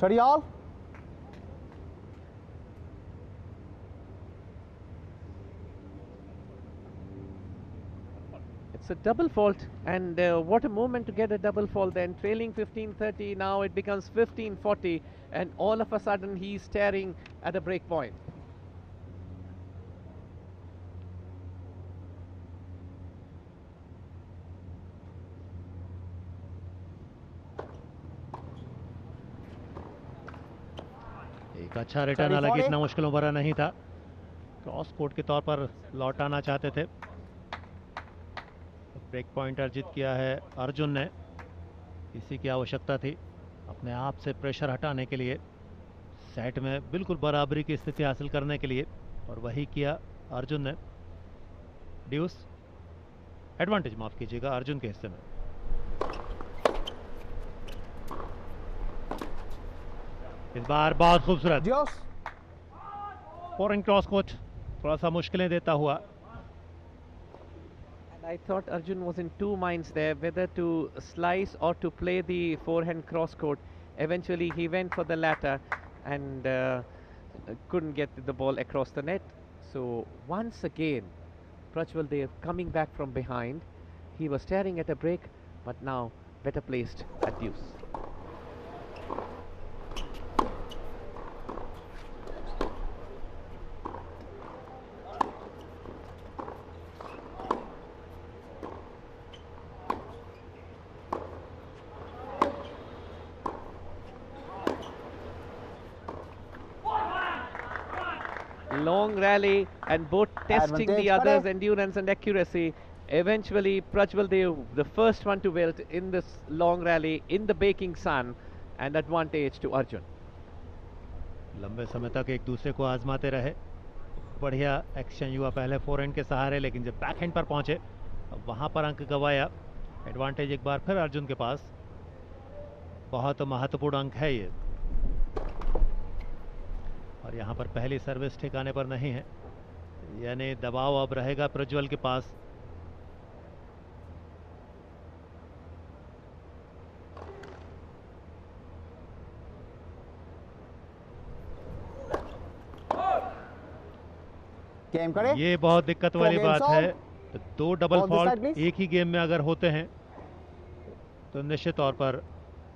Speaker 3: Thirty all.
Speaker 2: It's a double fault, and what a moment to get a double fault then. Trailing 15-30, now it becomes 15-40, and all of a sudden he's staring at a break point.
Speaker 1: एक अच्छा return, हालांकि इतना मुश्किलों भरा नहीं था। Cross court के तौर पर लौटाना चाहते थे। ब्रेक पॉइंट अर्जित किया है अर्जुन ने, इसी की आवश्यकता थी अपने आप से प्रेशर हटाने के लिए, सेट में बिल्कुल बराबरी की स्थिति हासिल करने के लिए, और वही किया अर्जुन ने। ड्यूस एडवांटेज, माफ कीजिएगा, अर्जुन के हिस्से में। इस बार बहुत खूबसूरत फॉरन क्रॉस कोच, थोड़ा सा मुश्किलें देता हुआ।
Speaker 2: I thought Arjun was in two minds there, whether to slice or to play the forehand cross court. Eventually he went for the latter and couldn't get the ball across the net. So once again, Prajwal Dev coming back from behind. He was staring at a break, but now better placed at deuce. Long rally and both testing the others' endurance and accuracy. Eventually, Prajwal Dev, the first one to wilt in this long rally in the baking sun, and advantage to Arjun.
Speaker 1: लंबे समय तक एक दूसरे को आजमाते रहे, बढ़िया action हुआ पहले फोरहैंड के सहारे, लेकिन जब बैकहैंड पर पहुंचे वहां पर अंक गवाया। एडवांटेज एक बार फिर अर्जुन के पास, बहुत महत्वपूर्ण अंक है ये, और यहाँ पर पहली सर्विस ठिकाने पर नहीं है, यानी दबाव अब रहेगा प्रज्वल के पास। ये बहुत दिक्कत वाली बात है। तो दो डबल फॉल्ट एक ही गेम में अगर होते हैं तो निश्चित तौर पर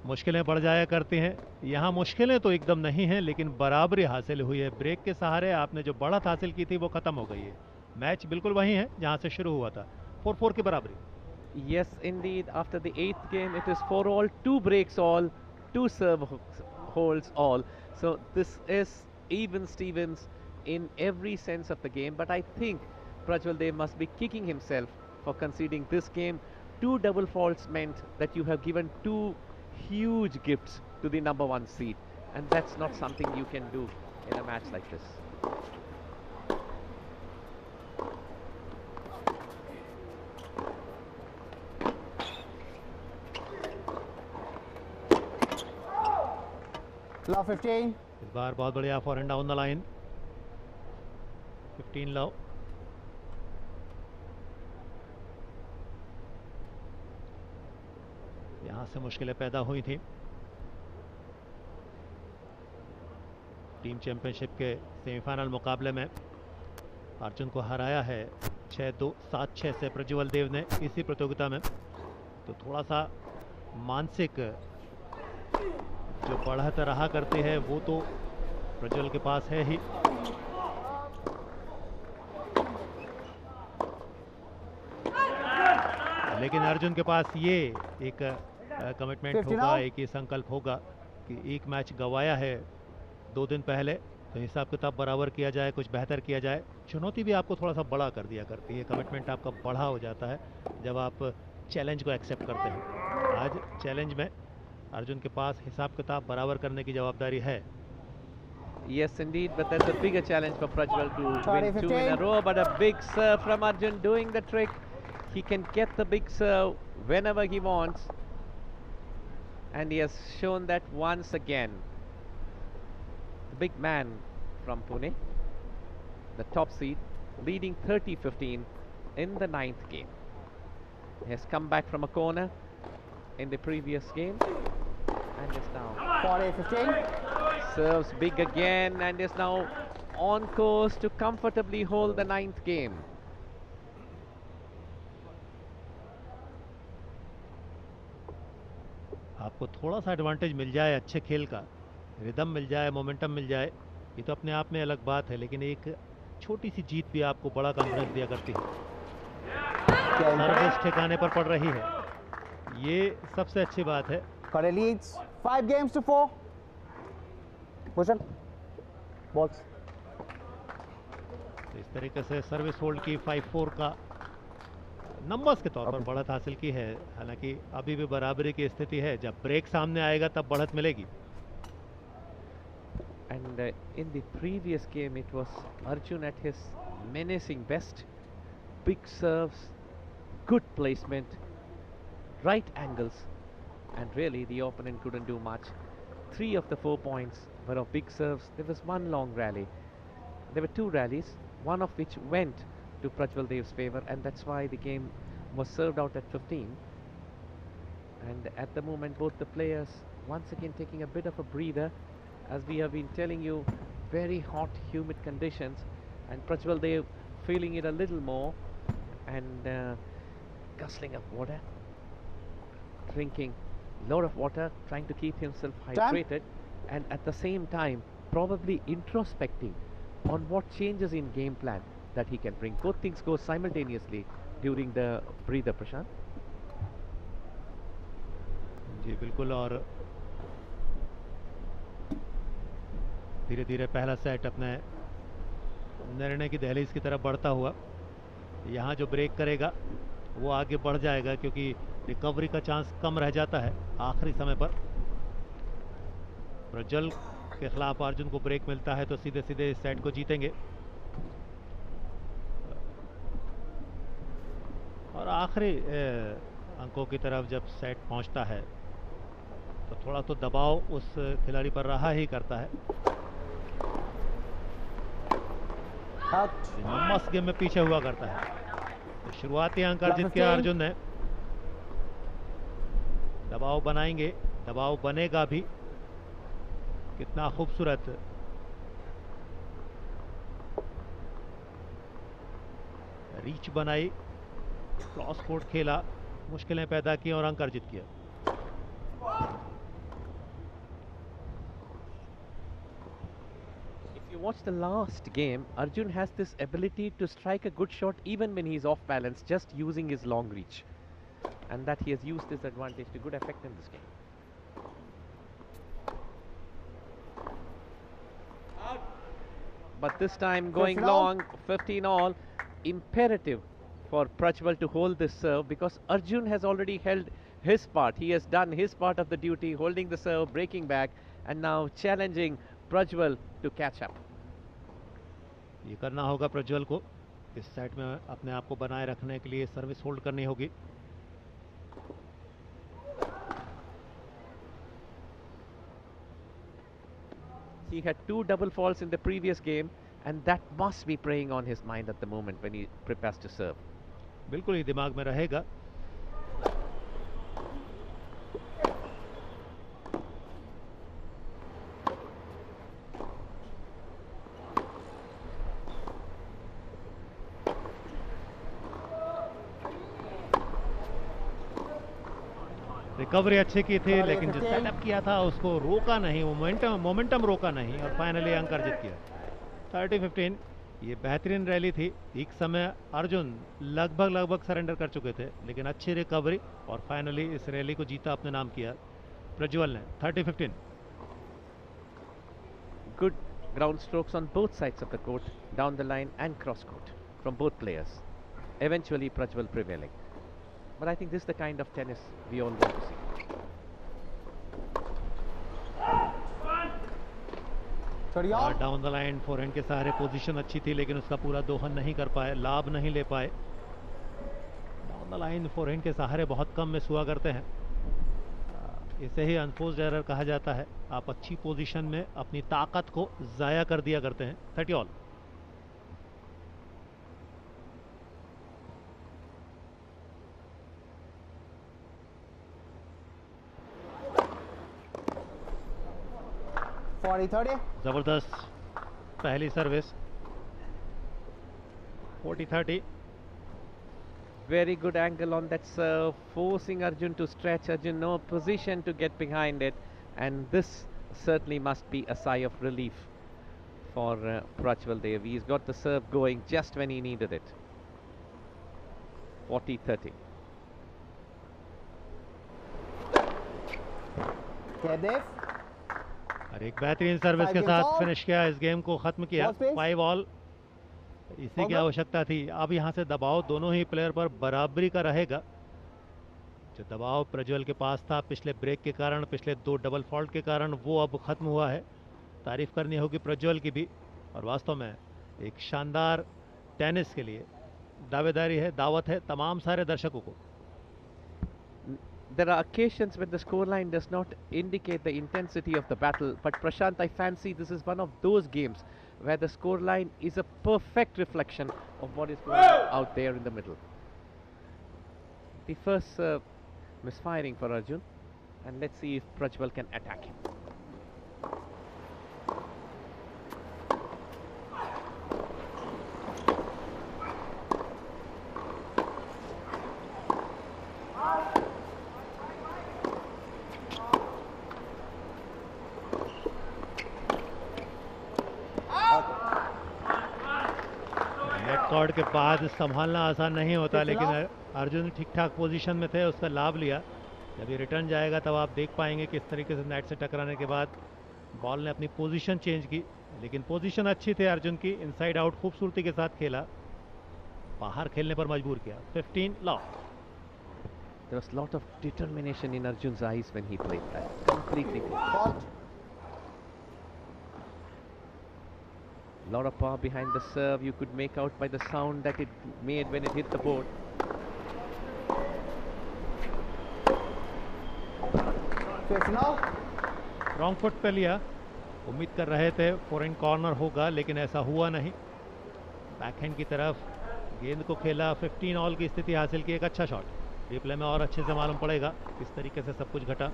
Speaker 1: मुश्किलें बढ़ जाया करती हैं। यहाँ मुश्किलें तो एकदम नहीं हैं, लेकिन बराबरी हासिल हुई है। ब्रेक के सहारे आपने जो बढ़त हासिल की थी वो खत्म हो गई है। मैच बिल्कुल वही है जहाँ से शुरू हुआ था, 4-4 की बराबरी।
Speaker 2: Yes, indeed. After the 8th game, it is 4 all, 2 breaks all, 2 serve holds all. So this is even Stevens in every sense of the game. But I think Prajwal Dev must be kicking himself for conceding this game. 2 double faults meant that you have given 2 huge gifts to the number 1 seed, and that's not something you can do in a match like this.
Speaker 3: Love 15.
Speaker 1: इस बार बहुत बढ़िया फॉरहैंड down the line, 15 love. यहां से मुश्किलें पैदा हुई थी। Team championship के सेमीफाइनल मुकाबले में अर्जुन को हराया है 6-2, 7-6 से प्रज्वल देव ने इसी प्रतियोगिता में। तो थोड़ा सा मानसिक जो बढ़त रहा करती है वो तो प्रज्वल के पास है ही। लेकिन अर्जुन के पास ये एक कमिटमेंट होगा, एक ही संकल्प होगा कि एक मैच गवाया है 2 दिन पहले, तो हिसाब किताब बराबर किया जाए, कुछ बेहतर किया जाए। चुनौती भी आपको थोड़ा सा बड़ा कर दिया करती है, कमिटमेंट आपका बड़ा हो जाता है जब आप चैलेंज को एक्सेप्ट करते हैं। आज चैलेंज में अर्जुन के पास हिसाब किताब बराबर करने की जवाबदारी है।
Speaker 2: Yes, indeed, but that's a bigger challenge for Prajwal to
Speaker 3: Sorry,
Speaker 2: win 2 in a
Speaker 3: 15.
Speaker 2: row. But a big serve from Arjun doing the trick. He can get the big serve whenever he wants. And he has shown that once again. The big man from Pune, the top seed, leading 30-15 in the 9th game. He has come back from a corner in the previous game and is now
Speaker 3: 40-15.
Speaker 2: serves big again and is now on course to comfortably hold the 9th game.
Speaker 1: आपको थोड़ा सा advantage मिल जाए अच्छे खेल का, rhythm मिल जाए, momentum मिल जाए, ये तो अपने आप में अलग बात है, लेकिन एक छोटी सी जीत भी आपको बड़ा कॉन्फिडेंस दिया करती है। सर्विस ठिकाने पर पड़ रही है, ये सबसे अच्छी बात है।
Speaker 3: Kare leads 5 games to 4. Bhushan. Balls.
Speaker 1: तो इस तरीके से सर्विस होल्ड की 5-4 का नंबर्स के तौर पर बढ़त हासिल की है। हालांकि अभी भी बराबरी की स्थिति है, जब ब्रेक सामने आएगा तब बढ़त मिलेगी।
Speaker 2: And in the previous game it was Arjun at his menacing best. Big serves, good placement, right angles, and really the opponent couldn't do much. 3 of the 4 points were of big serves. There was one long rally. There were 2 rallies, one of which went to Prajwal Dev's favour, and that's why the game was served out at 15. And at the moment both the players once again taking a bit of a breather, as we have been telling you, very hot humid conditions, and Prajwal Dev feeling it a little more and guzzling up water, drinking a lot of water, trying to keep himself hydrated, and at the same time probably introspecting on what changes in game plan that he can bring. Both things go simultaneously during the breather, Prashant.
Speaker 1: जी बिल्कुल, और धीरे धीरे पहला set अपने निर्णय की दहलीज की तरफ बढ़ता हुआ। यहाँ जो ब्रेक करेगा वो आगे बढ़ जाएगा, क्योंकि रिकवरी का चांस कम रह जाता है आखिरी समय पर। प्रज्वल के खिलाफ अर्जुन को ब्रेक मिलता है तो सीधे सीधे इस सेट को जीतेंगे। और आखिरी अंकों की तरफ जब सेट पहुंचता है तो थोड़ा तो दबाव उस खिलाड़ी पर रहा ही करता है। नंबर्स गेम में पीछे हुआ करता है। तो शुरुआती अंक अर्जित किया अर्जुन ने, दबाव बनाएंगे, दबाव बनेगा भी। कितना खूबसूरत रीच बनाई, क्रॉस कोर्ट खेला, मुश्किलें पैदा की और अंक अर्जित किया।
Speaker 2: If you watch the last game, Arjun has this ability to strike a good shot even when he's off balance, just using his long reach, and that he has used this advantage to good effect in this game. But this time going long, 15 all, imperative for Prajwal to hold this serve, because Arjun has already held his part. He has done his part of the duty, holding the serve, breaking back, and now challenging Prajwal to catch up.
Speaker 1: ये करना होगा प्रज्वल को, इस set में अपने आप को बनाए रखने के लिए सर्विस होल्ड करनी होगी।
Speaker 2: He had 2 double faults in the previous game, and that must be preying on his mind at the moment when he prepares to serve.
Speaker 1: बिल्कुल ही दिमाग में रहेगा। रिकवरी अच्छी की थी, लेकिन जो सेटअप किया था उसको रोका नहीं, मोमेंटम रोका नहीं और फाइनली अंक अर्जित किया। 30-15 ये बेहतरीन रैली थी। एक समय अर्जुन लगभग सरेंडर कर चुके थे, लेकिन अच्छी रिकवरी और फाइनली इस रैली को जीता, अपने नाम किया प्रज्वल ने। 30-15
Speaker 2: Good ground strokes on both sides of the court, down the line and cross court from both players. Eventually Prajwal prevailing. But I think this is the kind of tennis we all want to see.
Speaker 1: Down the line forehand के सहारे position अच्छी थी, लेकिन उसका पूरा दोहन नहीं कर पाए, लाभ नहीं ले पाए। डाउन द लाइन फोरहैंड के सहारे बहुत कम मिस हुआ करते हैं। इसे ही अनफोर्स्ड एरर कहा जाता है। आप अच्छी पोजीशन में अपनी ताकत को जाया कर दिया करते हैं। 30 ऑल। जबरदस्त पहली service. 40-30।
Speaker 2: Very good angle on that serve, forcing Arjun to stretch. Arjun no position to get behind it, and this certainly must be a sigh of relief for Prajwal Dev. He's got the serve going just when he needed it. 40-30.
Speaker 1: और एक बेहतरीन service के साथ finish किया, इस game को खत्म किया। 5 ऑल। इसी की आवश्यकता थी। अब यहां से दबाव दोनों ही प्लेयर पर बराबरी का रहेगा। जो दबाव प्रज्वल के पास था पिछले ब्रेक के कारण, पिछले 2 डबल फॉल्ट के कारण, वो अब खत्म हुआ है। तारीफ करनी होगी प्रज्वल की भी, और वास्तव में एक शानदार टेनिस के लिए दावेदारी है, दावत है तमाम सारे दर्शकों को।
Speaker 2: There are occasions when the scoreline does not indicate the intensity of the battle, but Prashant, I fancy this is one of those games where the scoreline is a perfect reflection of what is going on out there in the middle. The first misfiring for Arjun, and let's see if Prajwal can attack him.
Speaker 1: कॉर्ड के बाद संभालना आसान नहीं होता, लेकिन अर्जुन ठीक ठाक पोजीशन में थे, उसका लाभ लिया। जब ये रिटर्न जाएगा तब आप देख पाएंगे किस तरीके से नेट से टकराने के बाद बॉल ने अपनी पोजीशन चेंज की, लेकिन पोजीशन अच्छी थी अर्जुन की। इनसाइड आउट खूबसूरती के साथ खेला, बाहर खेलने पर मजबूर किया। 15 law.
Speaker 2: There was a lot of determination in Arjun's eyes when he played that. Completely fault. Lot of power behind the serve. You could make out by the sound that it made when it hit the board.
Speaker 1: Wrong foot पे लिया, उम्मीद कर रहे थे forehand corner होगा, लेकिन ऐसा हुआ नहीं। बैकहैंड की तरफ गेंद को खेला, 15 ऑल की स्थिति हासिल की। एक अच्छा शॉट रिप्ले में और अच्छे से मालूम पड़ेगा किस तरीके से सब कुछ घटा।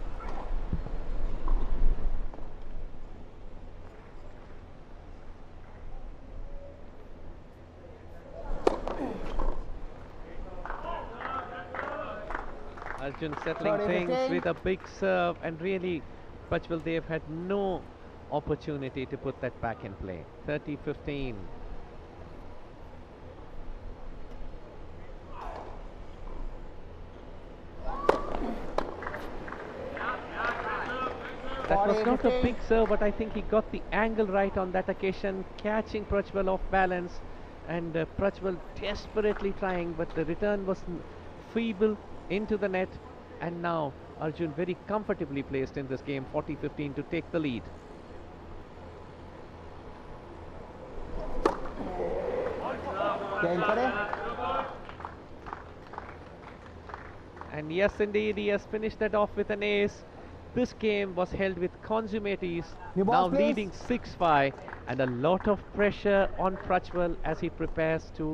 Speaker 2: Arjun settling things with a big serve, and really Prajwal Dev had no opportunity to put that back in play. 30-15. That was not a big serve, but I think he got the angle right on that occasion, catching Prajwal off balance, and Prajwal desperately trying, but the return was feeble into the net, and now Arjun very comfortably placed in this game, 40-15 to take the lead. And yes, indeed, he has finished that off with an ace. This game was held with consummate ease, now leading 6-5, and a lot of pressure on Prajwal as he prepares to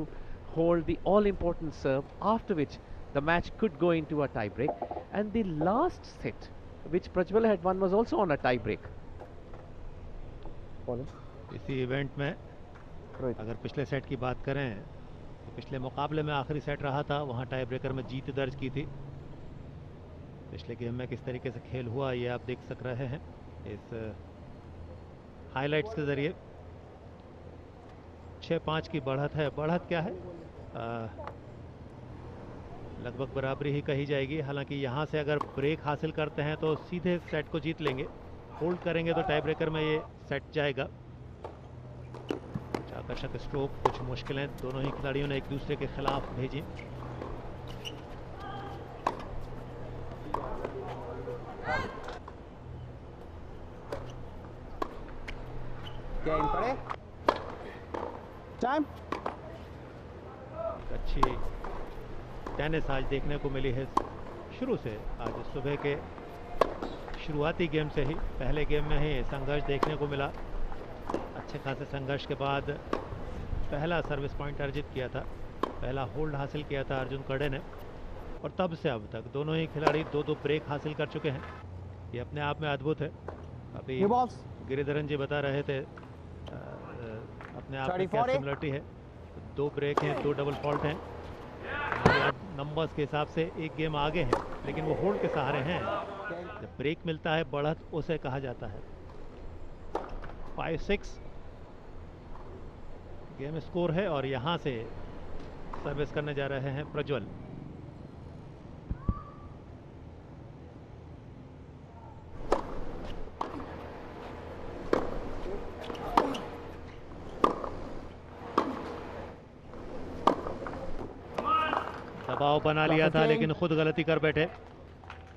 Speaker 2: hold the all-important serve, after which the match could go into a tie-break. And the last set, which Prajwal had won, was also on a tie-break.
Speaker 1: इसी event में अगर पिछले set की बात करें तो पिछले मुकाबले में आखिरी सेट रहा था, वहां टाई ब्रेकर में जीत दर्ज की थी। पिछले गेम में किस तरीके से खेल हुआ ये आप देख सक रहे हैं इस हाइलाइट्स के जरिए। 6-5 की बढ़त है। बढ़त क्या है, लगभग बराबरी ही कही जाएगी। हालांकि यहां से अगर ब्रेक हासिल करते हैं तो सीधे सेट को जीत लेंगे, होल्ड करेंगे तो टाई ब्रेकर में ये सेट जाएगा। आकर्षक स्ट्रोक, कुछ मुश्किलें दोनों ही खिलाड़ियों ने एक दूसरे के खिलाफ भेजी।
Speaker 3: गेम पड़े, टाइम।
Speaker 1: अच्छी टेनिस आज देखने को मिली है शुरू से। आज सुबह के शुरुआती गेम से ही, पहले गेम में ही संघर्ष देखने को मिला। अच्छे खासे संघर्ष के बाद पहला सर्विस पॉइंट अर्जित किया था, पहला होल्ड हासिल किया था अर्जुन कड़े ने, और तब से अब तक दोनों ही खिलाड़ी दो ब्रेक हासिल कर चुके हैं। ये अपने आप में अद्भुत है। अभी गिरिधरन जी बता रहे थे अपने आप में क्या सिमिलरिटी है। 2 ब्रेक हैं, 2 डबल फॉल्ट हैं। नंबर्स के हिसाब से एक गेम आगे हैं, लेकिन वो होल्ड के सहारे हैं। जब ब्रेक मिलता है बढ़त उसे कहा जाता है। 5-6 गेम स्कोर है और यहां से सर्विस करने जा रहे हैं प्रज्वल। दबाव बना लिया था लेकिन खुद गलती कर बैठे।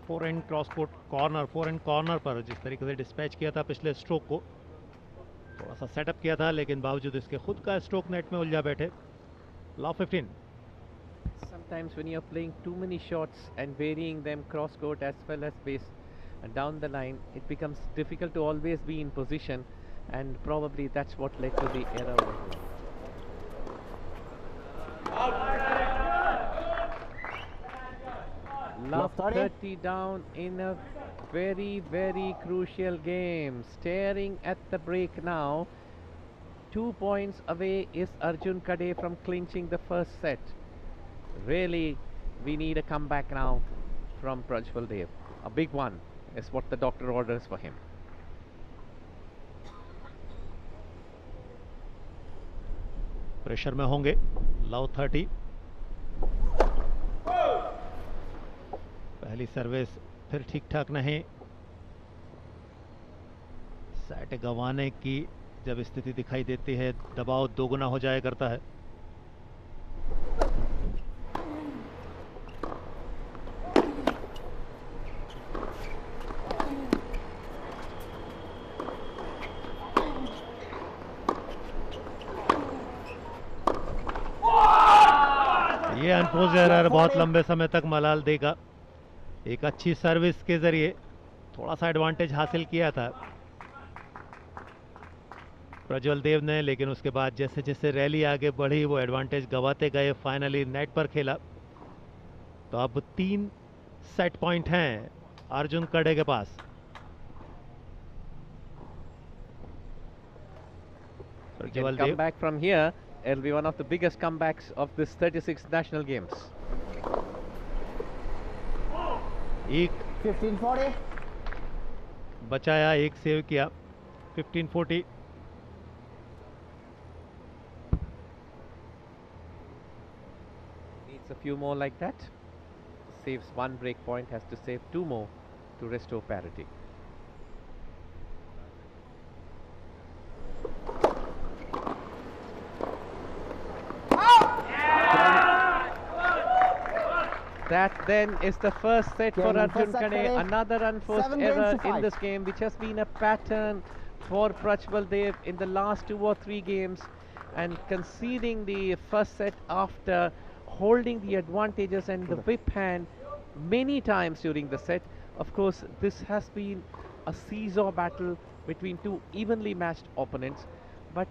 Speaker 1: 4 and cross court corner, 4 and corner पर जिस तरीके से डिस्पैच किया था पिछले स्ट्रोक को, थोड़ा सा सेटअप किया था, लेकिन बावजूद इसके खुद का स्ट्रोक नेट में उलझा बैठे। Law 15।
Speaker 2: Sometimes when you're playing too many shots and varying them cross court as well as base and down the line, it becomes difficult to always be in position, and probably that's what led to the error. Love 30 down in a very, very crucial game. Staring at the break now. 2 points away is Arjun Kade from clinching the first set. Really, we need a comeback now from Prajwal Dev. A big one is what the doctor orders for him.
Speaker 1: Pressure में होंगे। Love 30। पहली service फिर ठीक ठाक नहीं। Set गंवाने की जब स्थिति दिखाई देती है, दबाव दोगुना हो जाया करता है। ये अनफोर्स एरर बहुत लंबे समय तक मलाल देगा। एक अच्छी सर्विस के जरिए थोड़ा सा एडवांटेज हासिल किया था प्रज्वल देव ने, लेकिन उसके बाद जैसे जैसे रैली आगे बढ़ी वो एडवांटेज गंवाते गए। फाइनली नेट पर खेला। तो अब 3 सेट पॉइंट हैं अर्जुन कड़े के पास।
Speaker 2: Can come back from here. It'll be one of the biggest comebacks of this 36 national games.
Speaker 3: 15-40
Speaker 1: बचाया, एक सेव किया। 15-40।
Speaker 2: Needs a few more like that. Saves 1 break point, has to save 2 more to restore parity. That then is the first set for Arjun Kade. Another unforced error in this game, which has been a pattern for Prajwal Dev in the last 2 or 3 games, and conceding the first set after holding the advantages and the whip hand many times during the set. Of course, this has been a seesaw battle between 2 evenly matched opponents, but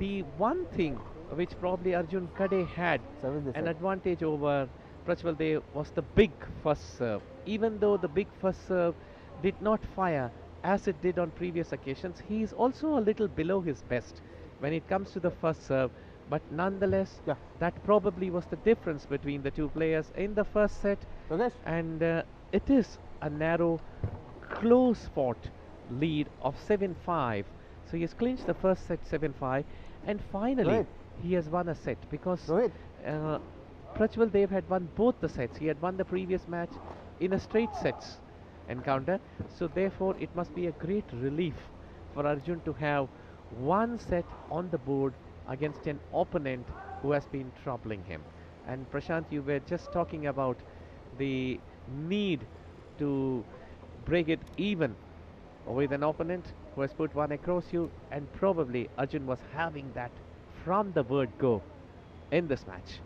Speaker 2: the one thing which probably Arjun Kade had an advantage over Prajwal Dev was the big first serve. Even though the big first serve did not fire as it did on previous occasions, he is also a little below his best when it comes to the first serve. But nonetheless, that probably was the difference between the 2 players in the first set. And it is a narrow, close fought lead of 7-5. So he has clinched the first set 7-5, and finally he has won a set, because Prajwal Dev had won both the sets. He had won the previous match in a straight sets encounter. So therefore it must be a great relief for Arjun to have 1 set on the board against an opponent who has been troubling him. And Prashant, you were just talking about the need to break it even with an opponent who has put one across you, and probably Arjun was having that from the word go in this match.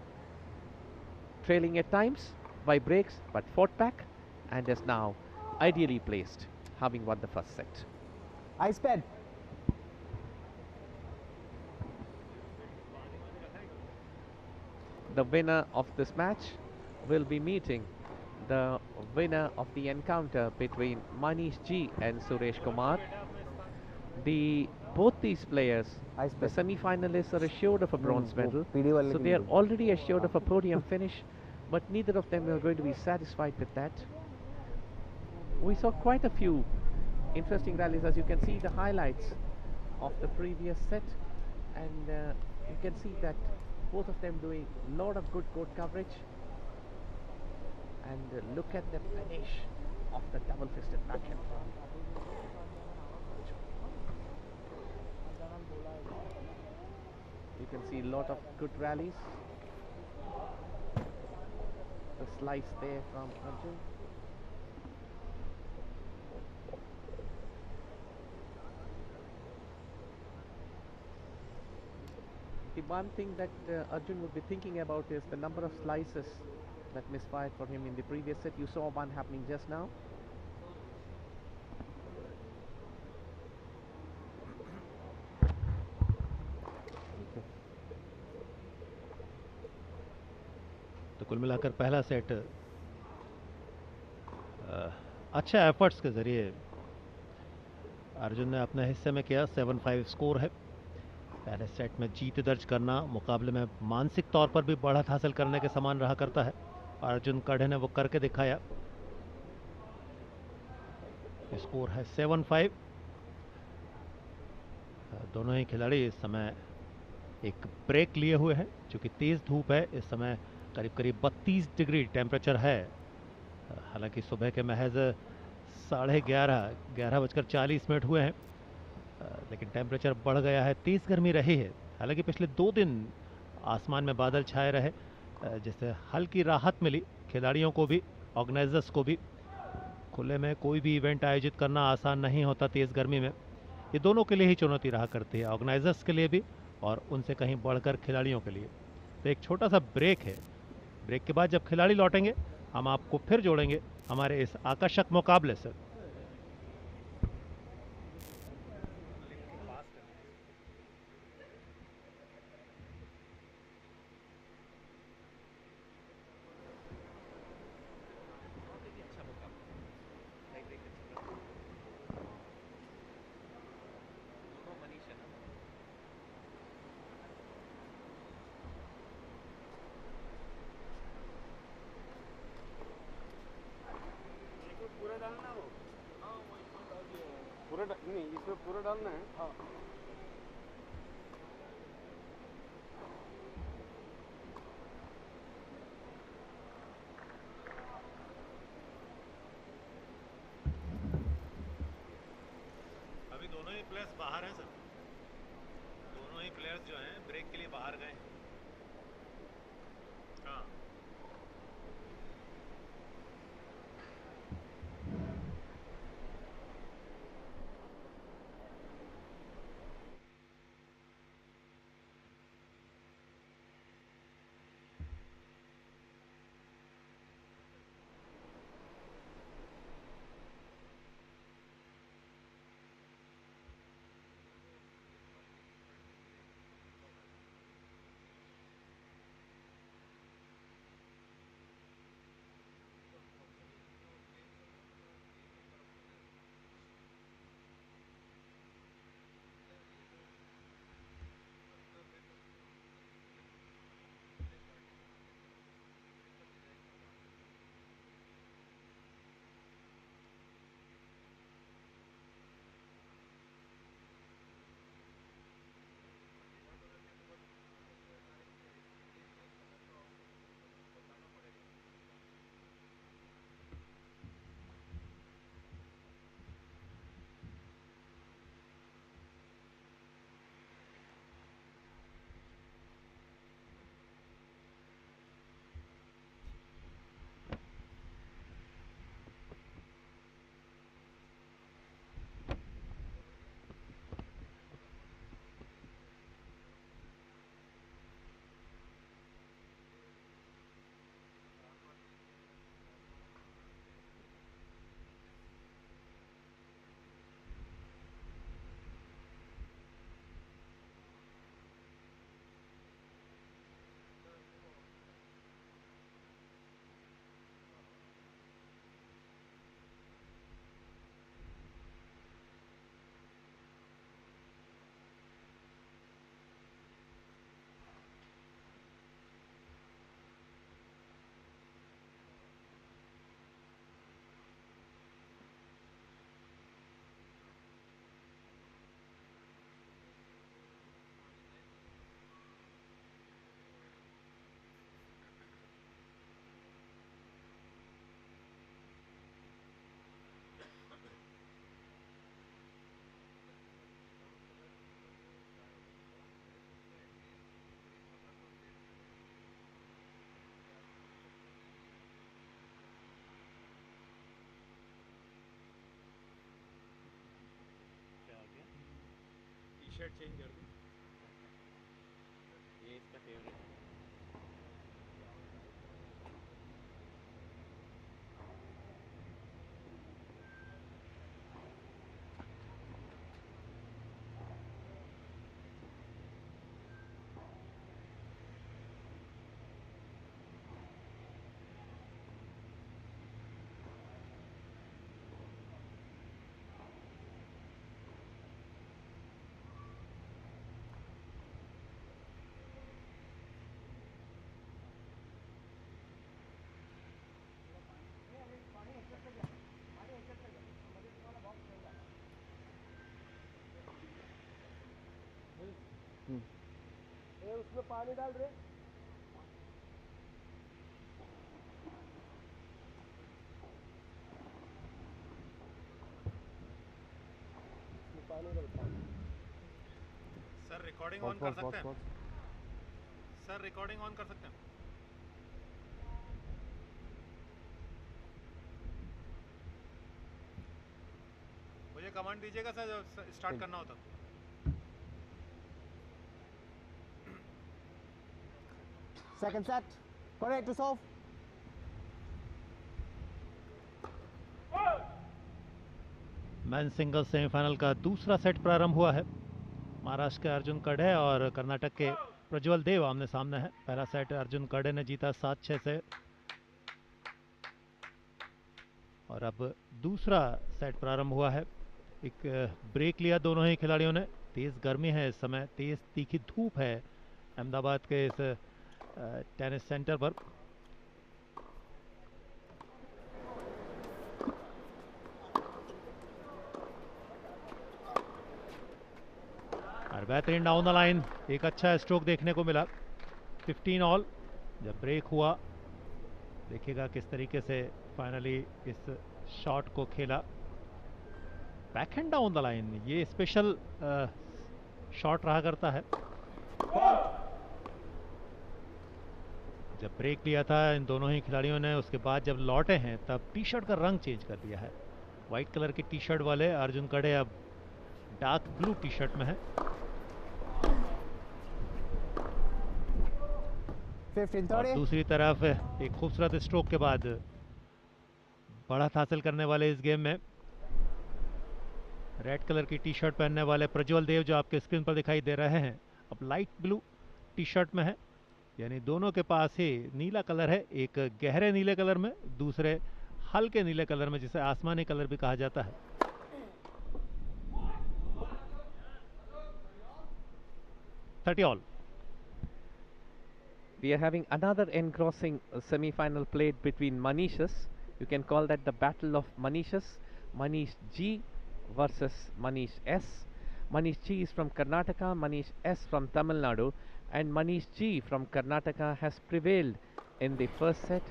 Speaker 2: Trailing at times by breaks, but fought back and is now ideally placed, having won the first set.
Speaker 3: Ice pen.
Speaker 2: The winner of this match will be meeting the winner of the encounter between Manish G and Suresh Kumar. Both these players, the semi-finalists, are assured of a bronze medal, so they are already assured of a podium finish, but neither of them are going to be satisfied with that. We saw quite a few interesting rallies, as you can see the highlights of the previous set, and you can see that both of them doing a lot of good court coverage. And look at the finish of the double-fisted backhand from. You can see a lot of good rallies. The slice there from Arjun. The one thing that Arjun would be thinking about is the number of slices that misfired for him in the previous set. You saw one happening just now.
Speaker 1: तो कुल मिलाकर पहला set अच्छा efforts के ज़रिए अर्जुन ने अपने हिस्से में किया। 7-5 स्कोर है। पहले सेट में जीत दर्ज करना मुकाबले में मानसिक तौर पर भी बढ़त हासिल करने के समान रहा करता है। अर्जुन कढ़े ने वो करके दिखाया। स्कोर है 7-5। दोनों ही खिलाड़ी इस समय एक ब्रेक लिए हुए हैं, क्योंकि तेज़ धूप है। इस समय करीब करीब 32 डिग्री टेम्परेचर है। हालांकि सुबह के महज 11:30 हुए हैं, लेकिन टेम्परेचर बढ़ गया है, तेज़ गर्मी रही है। हालांकि पिछले 2 दिन आसमान में बादल छाए रहे, जिससे हल्की राहत मिली खिलाड़ियों को भी, ऑर्गेनाइजर्स को भी। खुले में कोई भी इवेंट आयोजित करना आसान नहीं होता तेज़ गर्मी में। ये दोनों के लिए ही चुनौती रहा करती है, ऑर्गेनाइजर्स के लिए भी और उनसे कहीं बढ़कर खिलाड़ियों के लिए। तो एक छोटा सा ब्रेक है। ब्रेक के बाद जब खिलाड़ी लौटेंगे, हम आपको फिर जोड़ेंगे हमारे इस आकर्षक मुकाबले से।
Speaker 4: नहीं, इसमें पूरा डालना है। हाँ।
Speaker 1: अभी दोनों ही प्लेयर्स बाहर हैं सर। दोनों ही प्लेयर्स जो हैं ब्रेक के लिए बाहर गए। हाँ। शर्ट चेंज कर दी।
Speaker 2: ये इसका फेवरेट।
Speaker 4: ए उसमें पानी डाल रहे। पानी डाल पानी।
Speaker 1: सर रिकॉर्डिंग ऑन कर सकते हैं? सर रिकॉर्डिंग ऑन कर सकते हैं? मुझे कमांड दीजिएगा सर जब स्टार्ट करना होता।
Speaker 3: Second set. Correct to solve.
Speaker 1: Main singles semifinal का दूसरा सेट प्रारंभ हुआ है। महाराष्ट्र के अर्जुन कड़े और कर्नाटक के प्रज्वल देव आमने सामने है। पहला सेट अर्जुन कड़े ने जीता 7-6 से और अब दूसरा सेट प्रारंभ हुआ है। एक ब्रेक लिया दोनों ही खिलाड़ियों ने। तेज गर्मी है इस समय, तेज तीखी धूप है अहमदाबाद के इस टेनिस सेंटर पर। और बेहतरीन डाउन द लाइन, एक अच्छा स्ट्रोक देखने को मिला। 15 ऑल। जब ब्रेक हुआ देखिएगा किस तरीके से फाइनली इस शॉट को खेला। बैकहैंड डाउन द लाइन, ये स्पेशल शॉट रहा करता है। जब ब्रेक लिया था इन दोनों ही खिलाड़ियों ने, उसके बाद जब लौटे हैं तब टी शर्ट का रंग चेंज कर दिया है। व्हाइट कलर की टी शर्ट वाले अर्जुन कड़े अब डार्क ब्लू टी शर्ट में है।
Speaker 3: 15-30.
Speaker 1: और दूसरी तरफ एक खूबसूरत स्ट्रोक के बाद बढ़त हासिल करने वाले इस गेम में रेड कलर की टी शर्ट पहनने वाले प्रज्वल देव जो आपके स्क्रीन पर दिखाई दे रहे हैं, अब लाइट ब्लू टी शर्ट में है। यानी दोनों के पास ही नीला कलर है, एक गहरे नीले कलर में, दूसरे हल्के नीले कलर में, जिसे आसमानी कलर भी कहा जाता है। Thirty all.
Speaker 2: We are having another engrossing semi-final played between Manishas. You can call that the battle of Manishas. Manish G versus Manish S. Manish G is from Karnataka, Manish S from Tamil Nadu, and Manish G from Karnataka has prevailed in the first set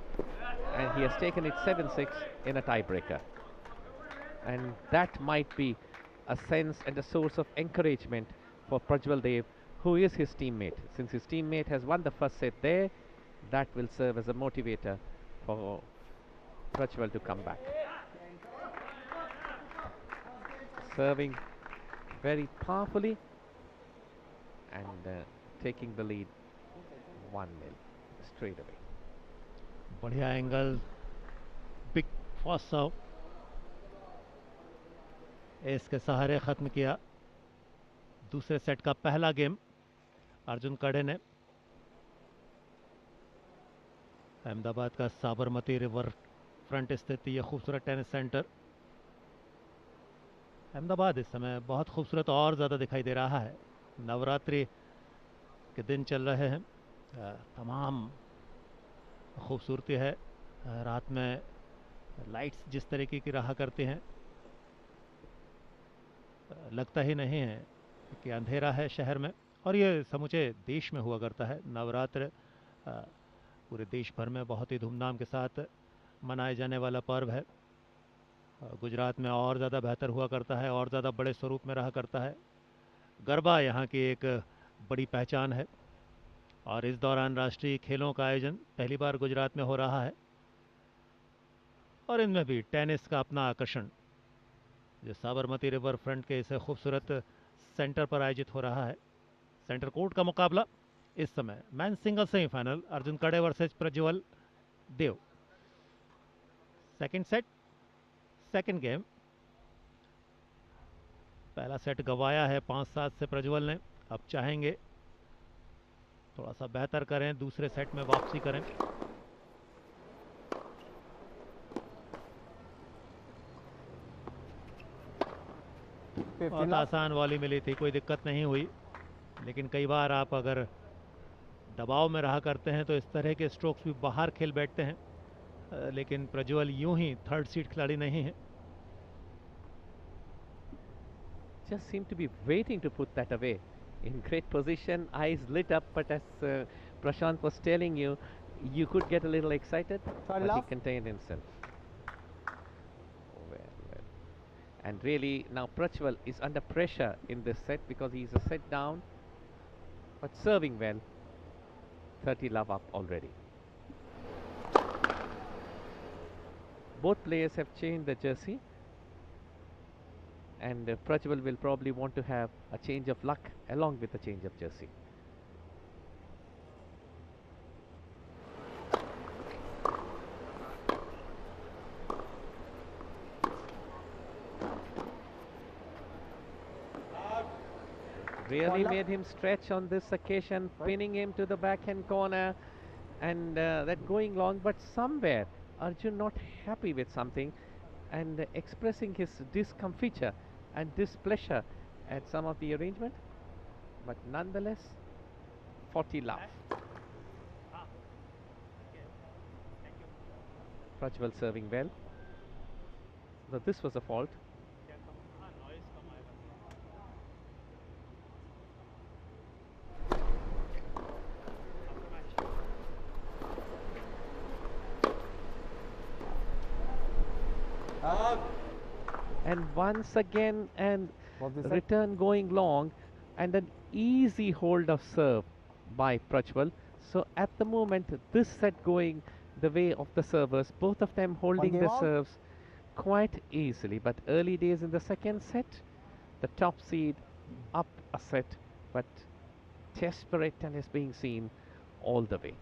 Speaker 2: and he has taken it 7-6 in a tiebreaker. And that might be a sense and a source of encouragement for Prajwal Dev, who is his teammate. Since his teammate has won the first set there, that will serve as a motivator for Prajwal to come back. Serving very powerfully and taking the lead 1-0 straight away.
Speaker 1: बढ़िया angle, big fast सर्व, S के सहारे खत्म किया दूसरे set का पहला game Arjun कड़े ने। अहमदाबाद का साबरमती रिवर फ्रंट स्थित ये खूबसूरत टेनिस सेंटर, अहमदाबाद इस समय बहुत खूबसूरत और ज़्यादा दिखाई दे रहा है। नवरात्रि के दिन चल रहे हैं, तमाम खूबसूरती है। रात में लाइट्स जिस तरीके की रहा करती हैं, लगता ही नहीं है कि अंधेरा है शहर में। और ये समूचे देश में हुआ करता है। नवरात्र पूरे देश भर में बहुत ही धूमधाम के साथ मनाए जाने वाला पर्व है। गुजरात में और ज़्यादा बेहतर हुआ करता है, और ज़्यादा बड़े स्वरूप में रहा करता है। गरबा यहाँ की एक बड़ी पहचान है और इस दौरान राष्ट्रीय खेलों का आयोजन पहली बार गुजरात में हो रहा है। और इनमें भी टेनिस का अपना आकर्षण, जो साबरमती रिवर फ्रंट के इस खूबसूरत सेंटर पर आयोजित हो रहा है। सेंटर कोर्ट का मुकाबला इस समय man single semifinal Arjun Kadhe versus Prajwal Dev. Second set, second game. पहला सेट गंवाया है 5-7 से प्रज्वल ने, अब चाहेंगे थोड़ा सा बेहतर करें, दूसरे सेट में वापसी करें। बहुत आसान वाली मिली थी, कोई दिक्कत नहीं हुई, लेकिन कई बार आप अगर दबाव में रहा करते हैं तो इस तरह के स्ट्रोक्स भी बाहर खेल बैठते हैं, लेकिन प्रज्वल यूं ही थर्ड सीट खिलाड़ी नहीं है।
Speaker 2: Just seemed to be waiting to put that away. In great position, eyes lit up, but as Prashant was telling you, you could get a little excited, but he contained himself. Well, well. And really, now Prachwal is under pressure in this set because he's a set down, but serving well. 30 love up already. Both players have changed the jersey, and Prachwal will probably want to have a change of luck along with a change of jersey. Really made him stretch on this occasion, pinning him to the backhand corner, and that going long, but somewhere Arjun not happy with something and expressing his discomfiture and displeasure at some of the arrangement, but nonetheless 40 love. Prajwal serving well. So this was a fault. And once again, and return going long, and an easy hold of serve by Prachwal. So at the moment, this set going the way of the servers, both of them holding the serves quite easily. But early days in the second set, the top seed up a set, but desperate and is being seen all the way.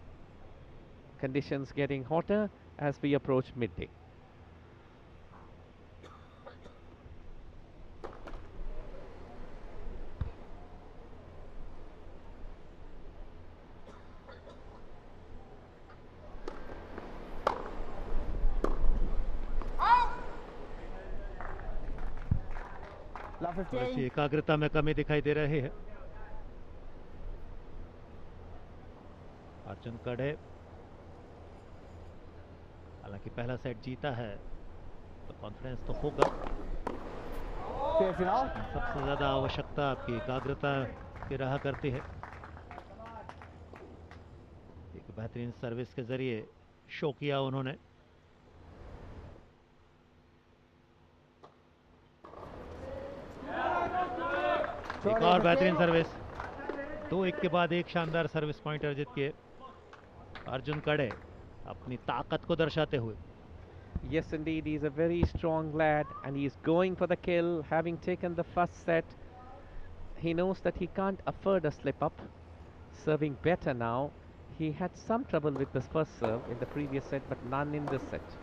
Speaker 2: Conditions getting hotter as we approach midday.
Speaker 1: थोड़ी एकाग्रता में कमी दिखाई दे रही है। अर्जुन कड़े हालांकि पहला सेट जीता है तो कॉन्फिडेंस तो होगा। सबसे ज्यादा आवश्यकता आपकी एकाग्रता की रहा करती है। एक बेहतरीन सर्विस के जरिए शो किया उन्होंने। एक और बेहतरीन सर्विस, 2-1 के बाद एक शानदार सर्विस पॉइंट अर्जित किए अर्जुन कड़े अपनी ताकत को दर्शाते हुए।
Speaker 2: Yes, indeed, he's a very strong lad and he's going for the kill, having taken the first set. He knows that he can't afford a slip up. Serving better now. He had some trouble with the first serve in the previous set, but none in this set.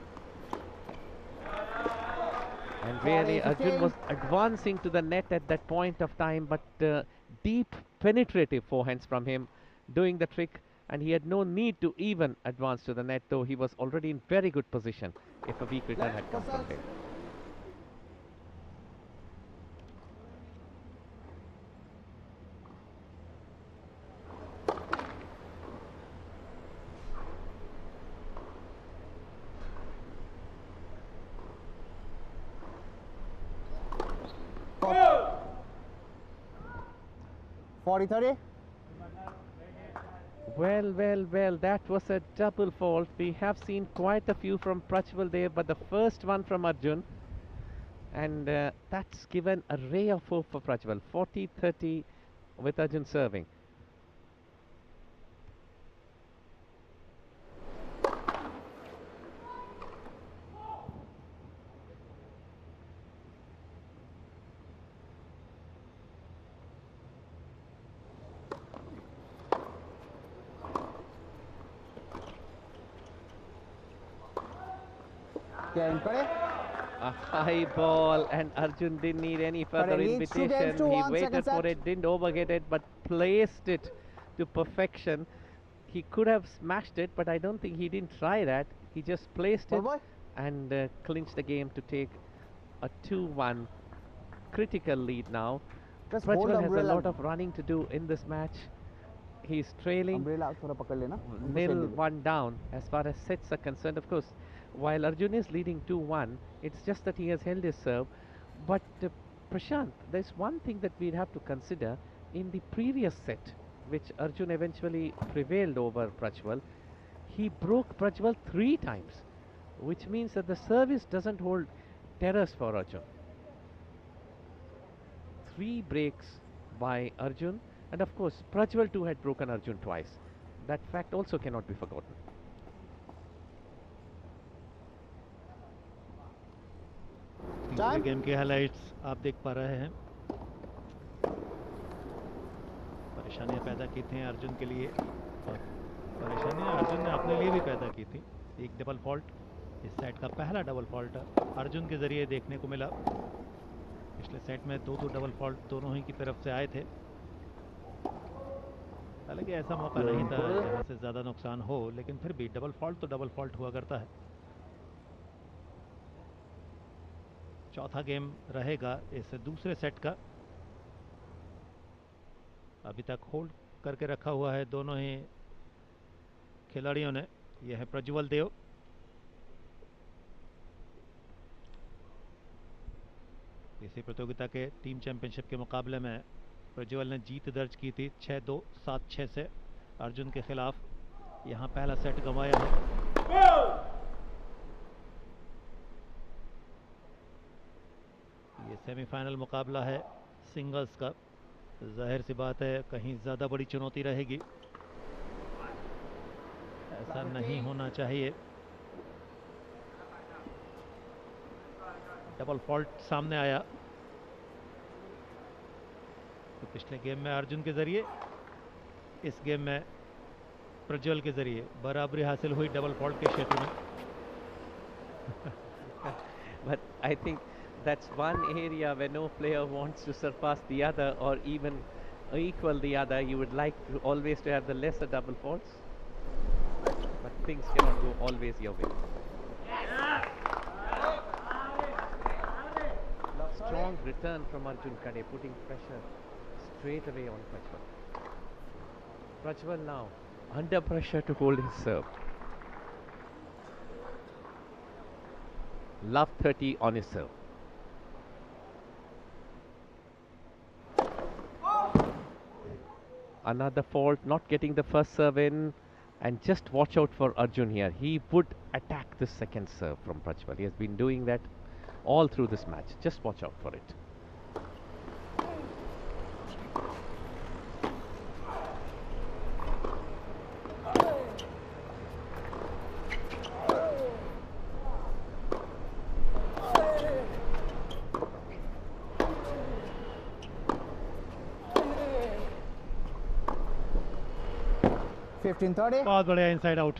Speaker 2: And really, Arjun was advancing to the net at that point of time, but deep penetrative forehands from him doing the trick, and he had no need to even advance to the net, though he was already in very good position if a weak return had come from him. Well, that was a double fault. We have seen quite a few from Prachwal there, but the first one from Arjun, and that's given a ray of hope for Prachwal. 40-30 with Arjun serving.
Speaker 3: Getting Kade.
Speaker 2: A high ball, and Arjun didn't need any further
Speaker 3: leads 2 games to
Speaker 2: invitation. He
Speaker 3: 1,
Speaker 2: waited
Speaker 3: second
Speaker 2: for
Speaker 3: set.
Speaker 2: it, didn't overhit it, but placed it to perfection. He could have smashed it, but I don't think he didn't try that. He just placed
Speaker 3: Ball
Speaker 2: it
Speaker 3: boy.
Speaker 2: and clinched the game to take a 2-1 critical lead now.
Speaker 3: Just hold
Speaker 2: Prajwal has a
Speaker 3: umbrella.
Speaker 2: lot of running to do in this match. He's trailing
Speaker 3: Umbrella थोड़ा पकड़ लेना. उनको
Speaker 2: nil
Speaker 3: shade they they.
Speaker 2: 1 down as far as sets are concerned. Of course, while Arjun is leading 2-1, it's just that he has held his serve. But Prashant, there's one thing that we'd have to consider in the previous set, which Arjun eventually prevailed over Prajwal. He broke Prajwal 3 times, which means that the service doesn't hold terrors for Arjun. 3 breaks by Arjun, and of course Prajwal too had broken Arjun twice. That fact also cannot be forgotten.
Speaker 1: तीसरे game के highlights आप देख पा रहे हैं. परेशानियां पैदा की थी अर्जुन के लिए, और परेशानियां अर्जुन ने अपने लिए भी पैदा की थी. एक डबल फॉल्ट, इस सेट का पहला डबल फॉल्ट अर्जुन के जरिए देखने को मिला. पिछले सेट में 2 डबल फॉल्ट दोनों ही की तरफ से आए थे. हालांकि ऐसा मौका नहीं था जहां से ज़्यादा नुकसान हो, लेकिन फिर भी डबल फॉल्ट तो डबल फॉल्ट हुआ करता है. चौथा गेम रहेगा इस दूसरे सेट का. अभी तक होल्ड करके रखा हुआ है दोनों ही खिलाड़ियों ने. यह है प्रज्वल देव. इसी प्रतियोगिता के टीम चैंपियनशिप के मुकाबले में प्रज्वल ने जीत दर्ज की थी 6-2, 7-6 से अर्जुन के खिलाफ. यहां पहला सेट गंवाया है. ये सेमीफाइनल मुकाबला है सिंगल्स का. जाहिर सी बात है कहीं ज़्यादा बड़ी चुनौती रहेगी, ऐसा नहीं होना चाहिए. डबल फॉल्ट सामने आया तो पिछले गेम में अर्जुन के जरिए, इस गेम में प्रज्वल के जरिए बराबरी हासिल हुई डबल फॉल्ट के क्षेत्र में.
Speaker 2: But I think that's one area where no player wants to surpass the other or even equal the other. You would like to always to have the lesser double faults, but things cannot go always your way. Strong return from Arjun Kade, putting pressure straight away on Prajwal. Prajwal now under pressure to hold his serve. Love 30 on his serve. Another fault, not getting the first serve in, and just watch out for Arjun here. He would attack the second serve from Prajwal. He has been doing that all through this match. Just watch out for it.
Speaker 1: बहुत बढ़िया inside out.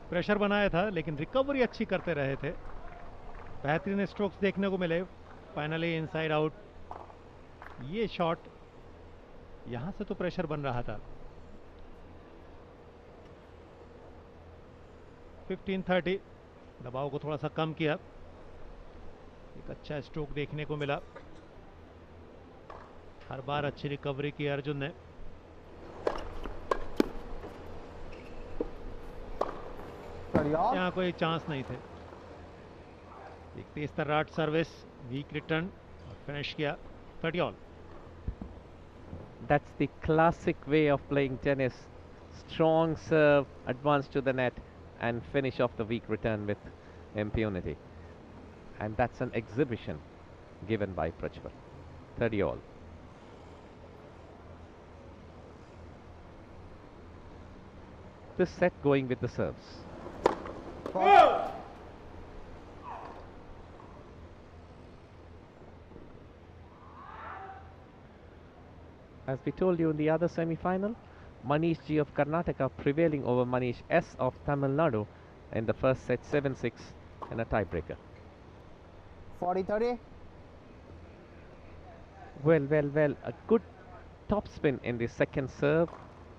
Speaker 1: Pressure बनाया था लेकिन recovery अच्छी करते रहे थे. बेहतरीन स्ट्रोक्स देखने को मिले. Finally inside out. ये शॉट यहां से तो प्रेशर बन रहा था. 15-30, दबाव को थोड़ा सा कम किया. एक अच्छा स्ट्रोक देखने को मिला. हर बार अच्छी रिकवरी की अर्जुन ने. यहाँ कोई चांस नहीं थे. एक तेज तर्राट सर्विस, वीक रिटर्न, फिनिश किया 30 all.
Speaker 2: That's the classic way of playing tennis. Strong serve, advance to the net, and finish off the weak return with impunity. And that's an exhibition given by Prajwal. 30 all. This set going with the serves. As we told you in the other semi-final, Manish G of Karnataka prevailing over Manish S of Tamil Nadu in the first set 7-6. and a tiebreaker.
Speaker 3: 40-30.
Speaker 2: Well, a good topspin in the second serve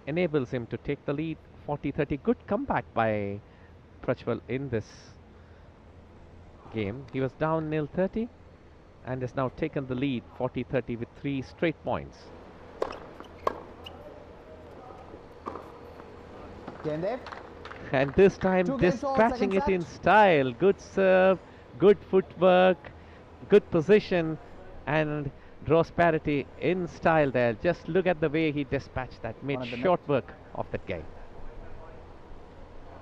Speaker 2: enables him to take the lead. 40-30. Good comeback by Prajwal in this game. He was down 0-30 and has now taken the lead 40-30 with 3 straight points.
Speaker 3: Gendev.
Speaker 2: And this time
Speaker 3: 2 games all,
Speaker 2: dispatching
Speaker 3: second
Speaker 2: it in
Speaker 3: set.
Speaker 2: style. Good serve, good footwork, good position, and draws parity in style there. Just look at the way he dispatched that, made
Speaker 3: One of the
Speaker 2: short work of that game.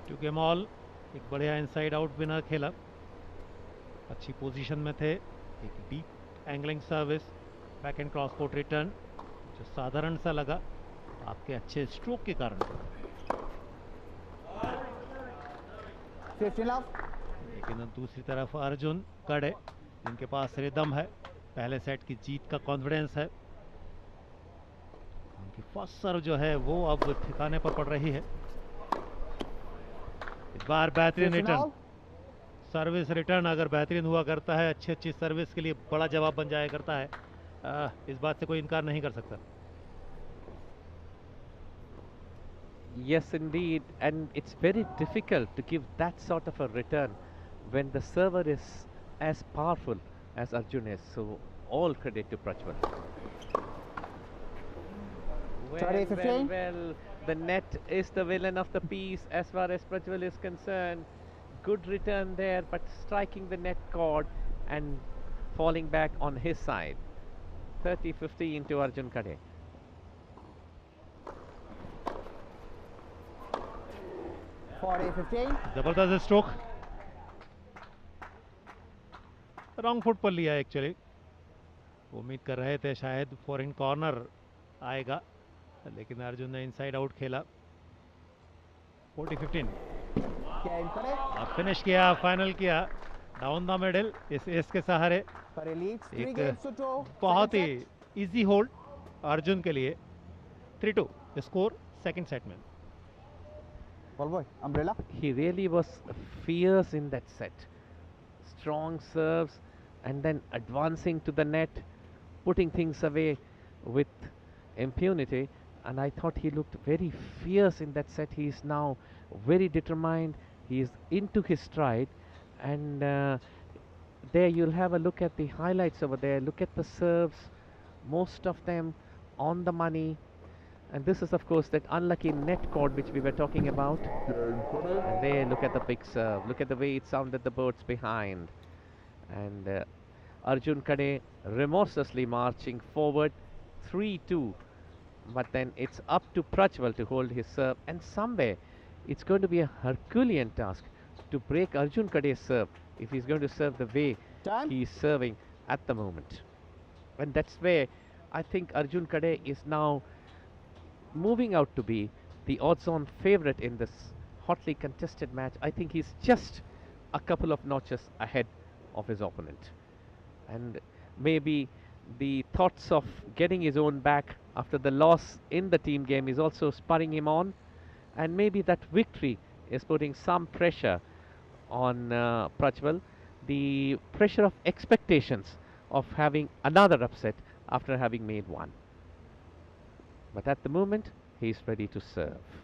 Speaker 1: 2 game all, एक बढ़िया inside out winner खेला, अच्छी position में थे, एक deep angling service, back and cross court return जो साधारण सा लगा आपके अच्छे स्ट्रोक के कारण।
Speaker 3: 15 love.
Speaker 1: लेकिन दूसरी तरफ अर्जुन कड़े जिनके पास रिदम है, पहले सेट की जीत का कॉन्फिडेंस है, उनकी फर्स्ट सर्व जो है वो अब ठिकाने पर पड़ रही है। इस बार बेहतरीन
Speaker 3: 15
Speaker 1: रिटर्न,
Speaker 3: all.
Speaker 1: सर्विस रिटर्न अगर बेहतरीन हुआ करता है, अच्छी सर्विस के लिए बड़ा जवाब बन जाया करता है, इस बात से कोई इनकार नहीं कर सकता।
Speaker 2: Yes, indeed, and it's very difficult to give that sort of a return when the server is as powerful as Arjun is. So, all credit to Prajwal.
Speaker 3: Sorry, 15.
Speaker 2: Well, the net is the villain of the piece as far as Prajwal is concerned. Good return there, but striking the net cord and falling back on his side. 30-50 into Arjun Kade.
Speaker 3: 40-15.
Speaker 1: जबरदस्त stroke, wrong foot पर लिया actually, उम्मीद कर रहे थे शायद फॉरइन corner आएगा, लेकिन अर्जुन ने इनसाइड आउट खेला। 40-15
Speaker 3: Game correct.
Speaker 1: और फिनिश किया, फाइनल किया डाउन द मिडिल इस एस के सहारे।
Speaker 3: Kare leads 3
Speaker 1: एक
Speaker 3: games to 2.
Speaker 1: बहुत ही
Speaker 3: Second set.
Speaker 1: Easy hold Arjun के लिए। 3-2 स्कोर सेकंड सेट में।
Speaker 3: Ball boy, umbrella.
Speaker 2: He really was fierce in that set. Strong serves and then advancing to the net, putting things away with impunity. And I thought he looked very fierce in that set. He is now very determined. He is into his stride. And there you'll have a look at the highlights over there. Look at the serves, most of them on the money. And this is, of course, that unlucky net cord which we were talking about. And there, look at the big serve. Look at the way it sounded the boards behind. And Arjun Kade remorselessly marching forward, 3-2. But then it's up to Prajwal to hold his serve. And somewhere, it's going to be a Herculean task to break Arjun Kade's serve if he's going to serve the way
Speaker 3: Time.
Speaker 2: he's serving at the moment. And that's where I think Arjun Kade is now moving out to be the odds-on favorite in this hotly contested match. I think he's just a couple of notches ahead of his opponent. And maybe the thoughts of getting his own back after the loss in the team game is also spurring him on. And maybe that victory is putting some pressure on Prajwal. The pressure of expectations of having another upset after having made one. But at the moment, he's ready to serve.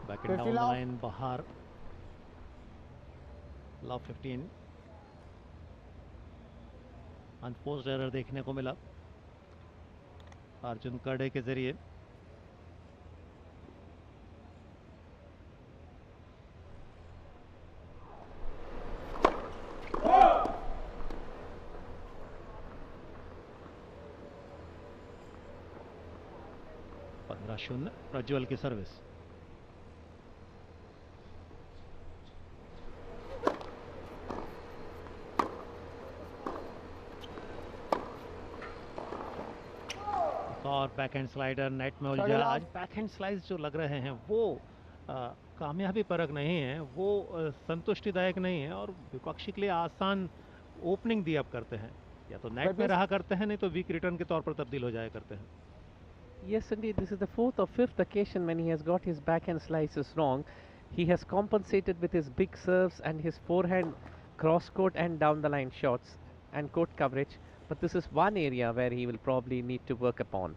Speaker 1: Back and down the line बाहर, love 15। Unforced error देखने को मिला अर्जुन कड़े के जरिए। पंद्रह शून्य प्रज्वल की सर्विस। और बैकहैंड स्लाइडर नेट में उलझा। आज बैकहैंड स्लाइस जो लग रहे हैं वो कामयाबी परक नहीं है वो, संतुष्टिदायक नहीं है और विपक्षी के लिए आसान ओपनिंग दी अब करते हैं, या तो नेट में रहा करते हैं, नहीं तो वीक रिटर्न के तौर पर तब्दील हो जाया करते हैं.
Speaker 2: Yes, indeed. This is the fourth or fifth occasion when he has got his backhand slices wrong. He has compensated with his big serves and his forehand cross court and down the line shots and court coverage. But this is one area where he will probably need to work upon.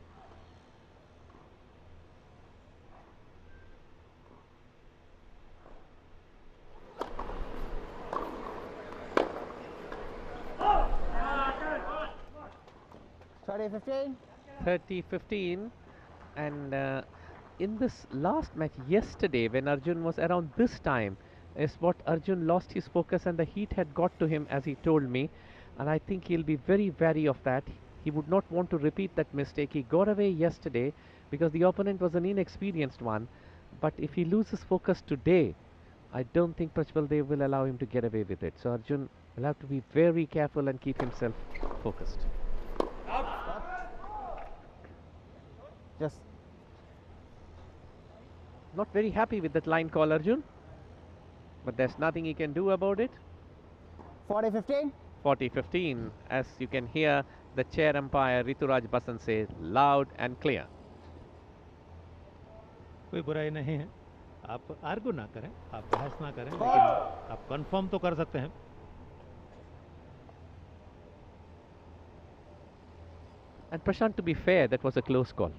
Speaker 3: Sorry, 15.
Speaker 2: 30-15, and in this last match yesterday when Arjun was around this time is what Arjun lost his focus and the heat had got to him, as he told me, and I think he'll be very wary of that. He would not want to repeat that mistake. He got away yesterday because the opponent was an inexperienced one, but if he loses focus today, I don't think Prajwal Dev will allow him to get away with it. So Arjun will have to be very careful and keep himself focused.
Speaker 3: Just
Speaker 2: Not very happy with that line call, Arjun, but there's nothing he can do about it.
Speaker 3: 40-15.
Speaker 2: 40-15, as you can hear the chair umpire Rituraj Basan say loud and clear.
Speaker 1: कोई बुराई नहीं है, आप argue ना करें, आप बहस ना करें, लेकिन आप कंफर्म तो कर सकते हैं.
Speaker 2: And Prashant, to be fair, that was a close call.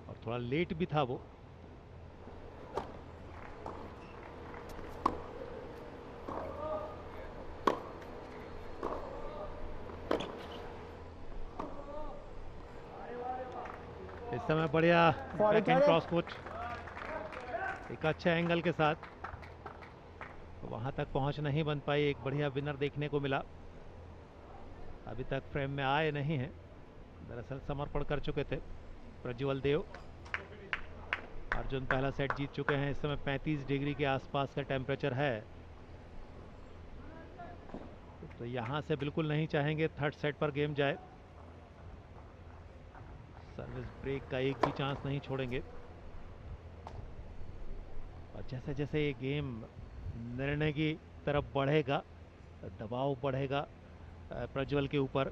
Speaker 1: और थोड़ा लेट भी था वो. इस समय बढ़िया बैकहैंड क्रॉस कोट, एक अच्छा एंगल के साथ. वहां तक पहुंच नहीं बन पाई, एक बढ़िया विनर देखने को मिला. अभी तक फ्रेम में आए नहीं हैं, दरअसल समर्पण कर चुके थे प्रज्वल देव. अर्जुन पहला सेट जीत चुके हैं. इस समय 35 डिग्री के आसपास का टेम्परेचर है, तो यहां से बिल्कुल नहीं चाहेंगे थर्ड सेट पर गेम जाए. सर्विस ब्रेक का एक भी चांस नहीं छोड़ेंगे. और जैसे जैसे ये गेम निर्णय की तरफ बढ़ेगा, दबाव बढ़ेगा प्रज्वल के ऊपर.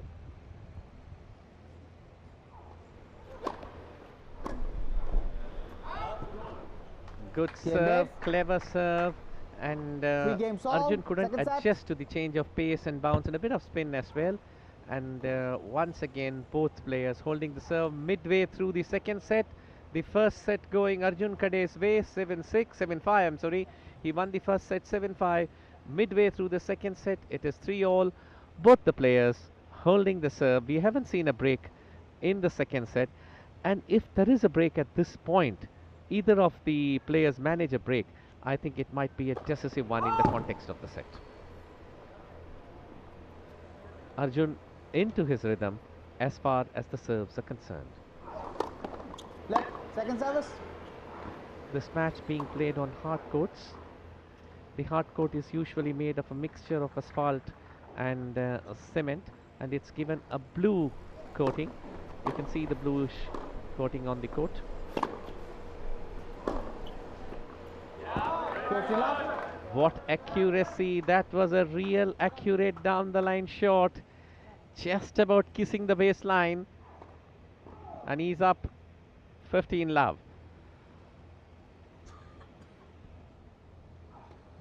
Speaker 2: Good serve, clever serve, and Arjun couldn't adjust to the change of pace and bounce and a bit of spin as well. And once again, both players holding the serve midway through the second set. The first set going Arjun Kade's way, 7-6, 7-5, I'm sorry. He won the first set 7-5. Midway through the second set, it is 3-all. Both the players holding the serve. We haven't seen a break in the second set. And if there is a break at this point, either of the players manage a break, I think it might be a decisive one in the context of the set. Arjun into his rhythm as far as the serves are concerned.
Speaker 3: Left, second service.
Speaker 2: This match being played on hard courts. The hard court is usually made of a mixture of asphalt and cement, and it's given a blue coating. You can see the bluish coating on the court. What accuracy! That was a real accurate down the line shot, just about kissing the baseline, and he's up 15 love.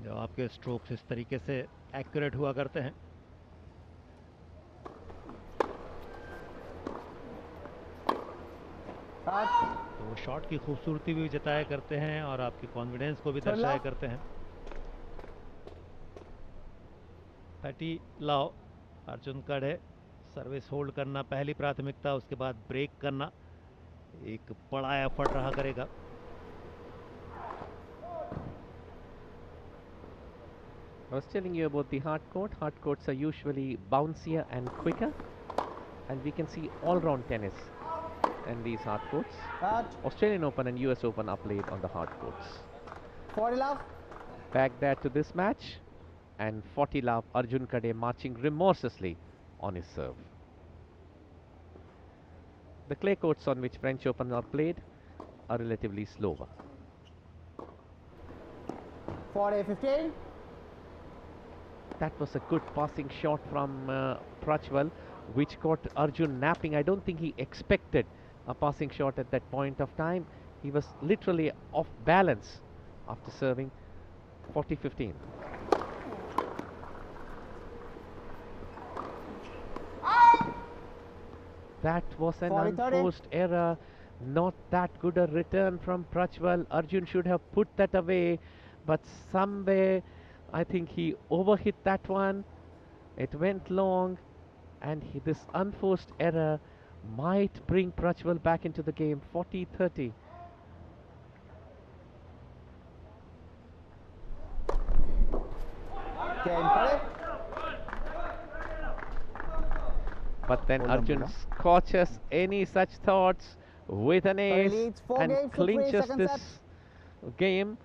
Speaker 1: जो आपके strokes इस तरीके से accurate हुआ करते हैं, तो वो शॉट की खूबसूरती भी जताया करते हैं और आपकी कॉन्फिडेंस को भी दर्शाया करते हैं. 30 लव. अर्जुन कड़े सर्विस होल्ड करना पहली प्राथमिकता, उसके बाद ब्रेक करना एक बड़ा एफर्ट रहा करेगा.
Speaker 2: I was telling you about the hard court. Hard courts are usually bouncier and quicker, and we can see all-round tennis in these hard courts. Australian Open and US Open are played on the hard courts.
Speaker 3: 40 love.
Speaker 2: Back there to this match, and 40 love. Arjun Kade marching remorselessly on his serve. The clay courts on which French Open are played are relatively slower.
Speaker 3: 40-15.
Speaker 2: That was a good passing shot from Prajwal, which got Arjun napping. I don't think he expected a passing shot at that point of time. He was literally off balance after serving. 40-15. That was an
Speaker 3: 40-30.
Speaker 2: unforced error. Not that good a return from Prajwal. Arjun should have put that away, but somewhere I think he overhit that one. It went long, and this unforced error might bring Prajwal back into the game. 40-30. But then Arjun scorches any such thoughts with an ace and clinches this game.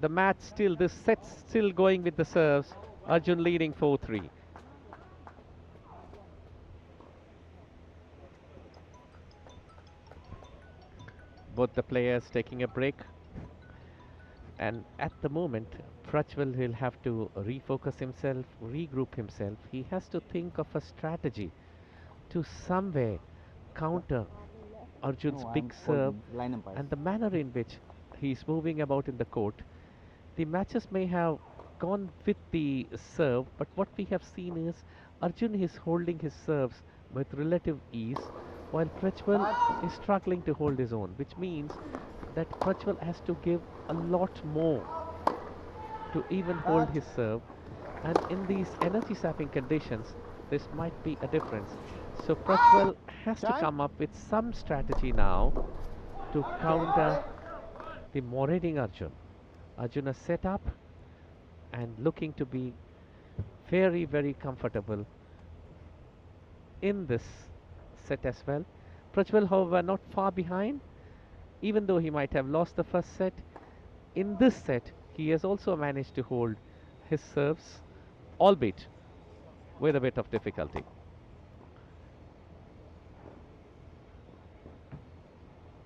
Speaker 2: The match still, this set's still going with the serves. Arjun leading 4-3. Both the players taking a break. And at the moment, Prajwal will have to refocus himself, regroup himself. He has to think of a strategy to somewhere counter Arjun's big serve and the manner in which he's moving about in the court. The matches may have gone with the serve, but what we have seen is Arjun is holding his serves with relative ease, while Prajwal is struggling to hold his own, which means that Prajwal has to give a lot more to even hold his serve, and in these energy sapping conditions, this might be a difference. So Prajwal has to come up with some strategy now to counter the marauding Arjun. Arjun is set up and looking to be very, very comfortable in this set as well. Prajwal, however, not far behind. Even though he might have lost the first set, in this set, he has also managed to hold his serves, albeit with a bit of difficulty.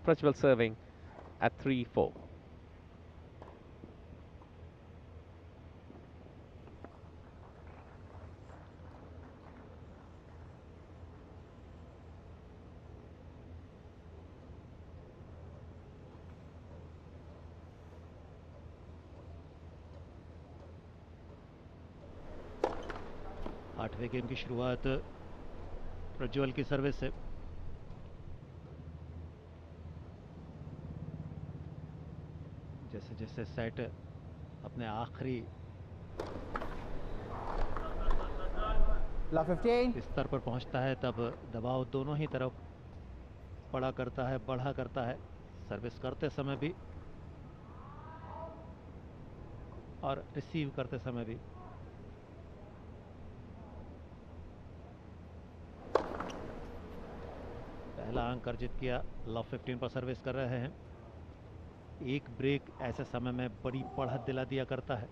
Speaker 2: Prajwal serving at 3-4.
Speaker 1: आठवें game की शुरुआत प्रज्वल की service से। जैसे जैसे set अपने आखिरी स्तर पर पहुंचता है, तब दबाव दोनों ही तरफ बढ़ा करता है सर्विस करते समय भी और रिसीव करते समय भी। पहला अंक अर्जित किया, लव 15 पर सर्विस कर रहे हैं। एक ब्रेक ऐसे समय में बड़ी बढ़त दिला दिया करता है।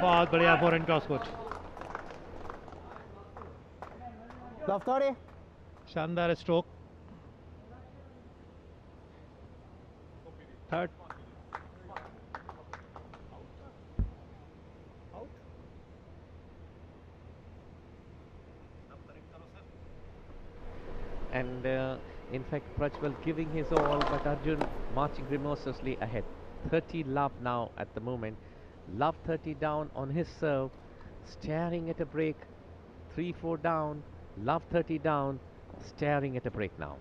Speaker 1: बहुत बढ़िया फॉरहैंड क्रॉस कोच। शानदार stroke. Third
Speaker 2: and in fact Prajwal giving his all, but Arjun marching remorselessly ahead. 30 love now at the moment. Love 30 down on his serve, staring at a break. 3-4 down, love 30 down, staring at a break now.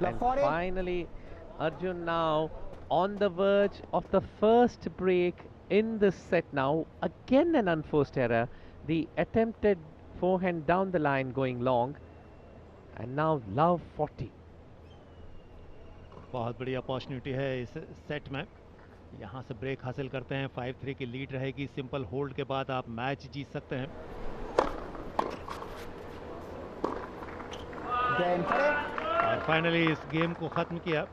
Speaker 2: And finally Arjun now on the verge of the first break in this set now. Again an unforced error. The attempted forehand down the line going long, and now love 40.
Speaker 1: बहुत बड़ी opportunity है इस set में। यहाँ से break हासिल करते हैं, 5-3 की लीड रहेगी। सिंपल होल्ड के बाद आप मैच जीत सकते हैं। और फाइनली इस गेम को खत्म किया,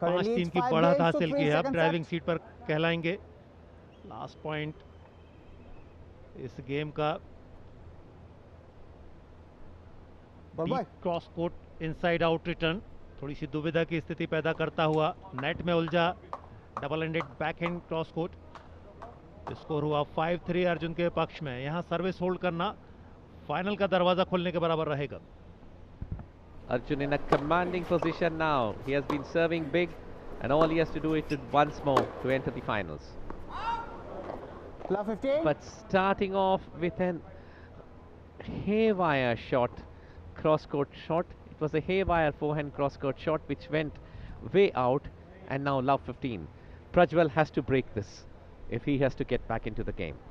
Speaker 3: Currently
Speaker 1: 5-3
Speaker 3: it's
Speaker 1: की
Speaker 3: 5
Speaker 1: बढ़त
Speaker 3: games to
Speaker 1: हासिल
Speaker 3: 3
Speaker 1: की है। अब
Speaker 3: second
Speaker 1: ड्राइविंग
Speaker 3: set.
Speaker 1: सीट पर कहलाएंगे। लास्ट पॉइंट इस गेम का।
Speaker 3: Ball boy.
Speaker 1: Cross court inside out return थोड़ी सी दुविधा की स्थिति पैदा करता हुआ नेट में उलझा। Double ended back hand cross court. Score हुआ 5-3 अर्जुन के पक्ष में। यहां सर्विस होल्ड करना फाइनल का दरवाजा खोलने के बराबर रहेगा।
Speaker 2: Arjun in a commanding position now. He has been serving big, and all he has to do is to once more to enter the finals.
Speaker 3: Love 15.
Speaker 2: But starting off with an haywire shot, cross-court shot. It was a haywire forehand cross-court shot which went way out, and now love 15. Prajwal has to break this if he has to get back into the game.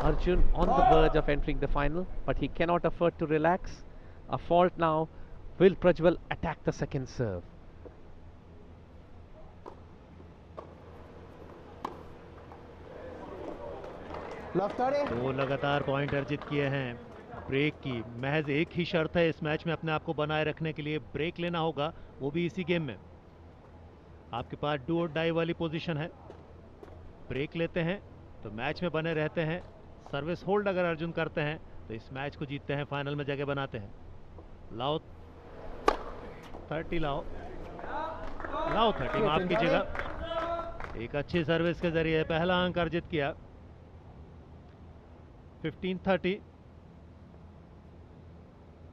Speaker 2: Arjun on the verge of entering the final, but he cannot afford to relax. A fault now. Will Prajwal attack the second serve?
Speaker 3: Love 30.
Speaker 1: दो लगातार point अर्जित किए हैं। Break की महज एक ही शर्त है इस मैच में अपने आप को बनाए रखने के लिए, ब्रेक लेना होगा, वो भी इसी गेम में। आपके पास डू और डाई वाली पोजीशन है। ब्रेक लेते हैं तो मैच में बने रहते हैं। सर्विस होल्ड अगर अर्जुन करते हैं तो इस मैच को जीतते हैं, फाइनल में जगह बनाते हैं। लाओ 30, लाओ 30, माफ कीजिएगा। एक अच्छी सर्विस के जरिए पहला अंक अर्जित किया। 15-30,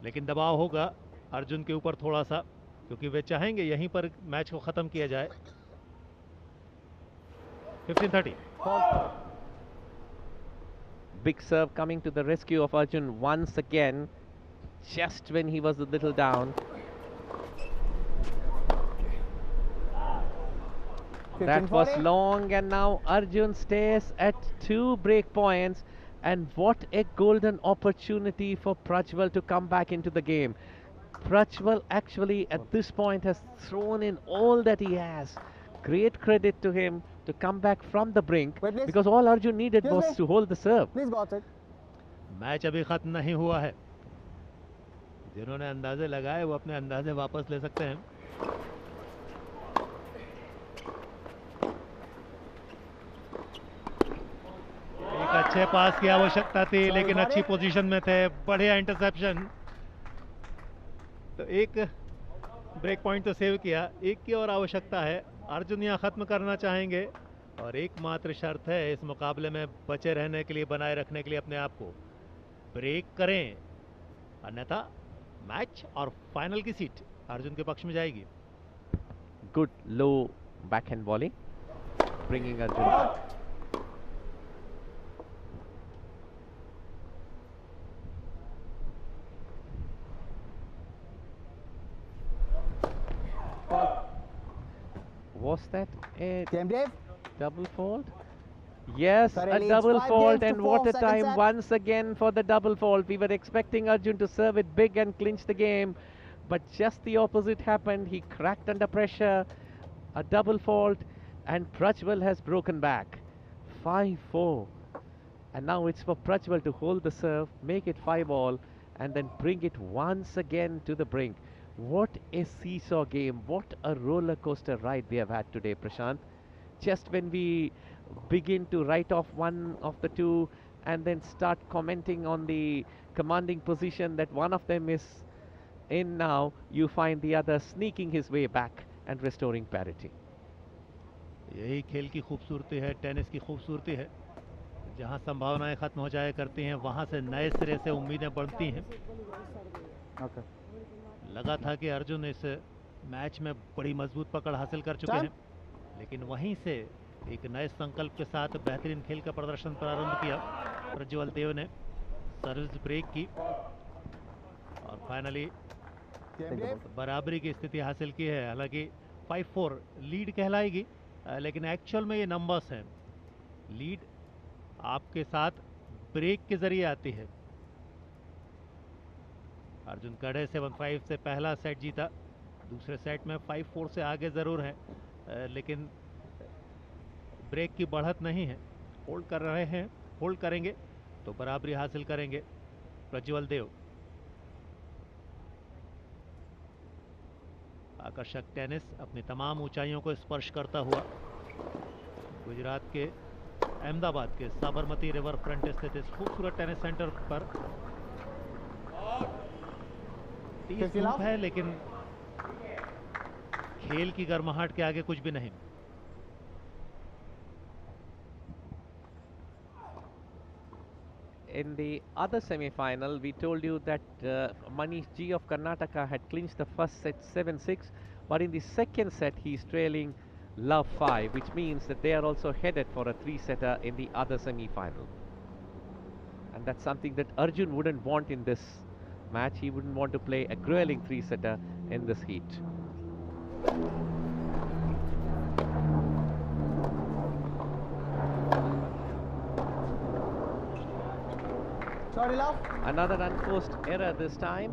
Speaker 1: लेकिन दबाव होगा अर्जुन के ऊपर थोड़ा सा, क्योंकि वे चाहेंगे यहीं पर मैच को खत्म किया जाए। 15-30.
Speaker 2: Big serve coming to the rescue of Arjun once again, just when he was a little down. That was
Speaker 3: 15-40.
Speaker 2: long, and now Arjun stays at 2 break points. And what a golden opportunity for Prajwal to come back into the game. Prajwal actually at this point has thrown in all that he has. Great credit to him to come back from the brink,
Speaker 3: Wait, please.
Speaker 2: because all Arjun needed
Speaker 3: Excuse
Speaker 2: was
Speaker 3: me.
Speaker 2: to hold the serve.
Speaker 3: Please go outside.
Speaker 1: Match अभी खत्म नहीं हुआ है। जिन्होंने अंदाजे लगाए वो अपने अंदाजे वापस ले सकते हैं। एक अच्छे पास की आवश्यकता थी, लेकिन अच्छी पोजीशन में थे। बढ़िया इंटरसेप्शन। तो एक ब्रेक पॉइंट तो सेव किया, एक की और आवश्यकता है। अर्जुन यहाँ खत्म करना चाहेंगे और एकमात्र शर्त है इस मुकाबले में बचे रहने के लिए, बनाए रखने के लिए अपने आप को, ब्रेक करें, अन्यथा मैच और फाइनल की सीट अर्जुन के पक्ष में जाएगी।
Speaker 2: Good low backhand volley, bringing Arjun back. Was that a
Speaker 3: Game Dave.
Speaker 2: double fault? Yes, a
Speaker 3: Currently it's
Speaker 2: double
Speaker 3: 5
Speaker 2: fault,
Speaker 3: games to
Speaker 2: and
Speaker 3: 4,
Speaker 2: what a
Speaker 3: second
Speaker 2: time
Speaker 3: set.
Speaker 2: once again for the double fault. We were expecting Arjun to serve it big and clinch the game, but just the opposite happened. He cracked under pressure, a double fault, and Prajwal has broken back. 5-4. And now it's for Prajwal to hold the serve, make it 5-all, and then bring it once again to the brink. What a seesaw game. What a roller coaster ride we have had today, Prashant. Just when we begin to write off one of the two and then start commenting on the commanding position that one of them is in now, you find the other sneaking his way back and restoring parity.
Speaker 1: यही खेल की खूबसूरती है, tennis की खूबसूरती है। जहां संभावनाएं खत्म हो जाया करती हैं, वहां से नए सिरे से उम्मीदें बढ़ती हैं।
Speaker 3: Okay.
Speaker 1: लगा था कि अर्जुन इस मैच में बड़ी मजबूत पकड़ हासिल कर चुके हैं, लेकिन वहीं से एक नए संकल्प के साथ बेहतरीन खेल का प्रदर्शन प्रारंभ किया प्रज्वल देव ने। सर्विस ब्रेक की और फाइनली
Speaker 3: Game Dave.
Speaker 1: बराबरी की स्थिति हासिल की है। हालांकि 5-4 लीड कहलाएगी, लेकिन एक्चुअल में ये नंबर्स हैं। लीड आपके साथ ब्रेक के जरिए आती है। अर्जुन कड़े 7-5 से पहला सेट जीता, दूसरे सेट में 5-4 से आगे ज़रूर है, लेकिन ब्रेक की बढ़त नहीं है। होल्ड कर रहे हैं, होल्ड करेंगे तो बराबरी हासिल करेंगे। प्रज्वल देव। आकर्षक टेनिस अपनी तमाम ऊंचाइयों को स्पर्श करता हुआ गुजरात के अहमदाबाद के साबरमती रिवर फ्रंट स्थित इस खूबसूरत टेनिस सेंटर पर 30 धूप है, लेकिन खेल की गर्माहट के आगे कुछ भी नहीं।
Speaker 2: In the other semi-final, we told you that Manish G of Karnataka had clinched the first set 7-6, but in the second set he's trailing Love 5, which means that they are also headed for a 3-setter in the other semi-final. And that's something that Arjun wouldn't want in this match. He wouldn't want to play a grueling 3-setter in this heat.
Speaker 3: Sorry, love.
Speaker 2: Another unforced error this time,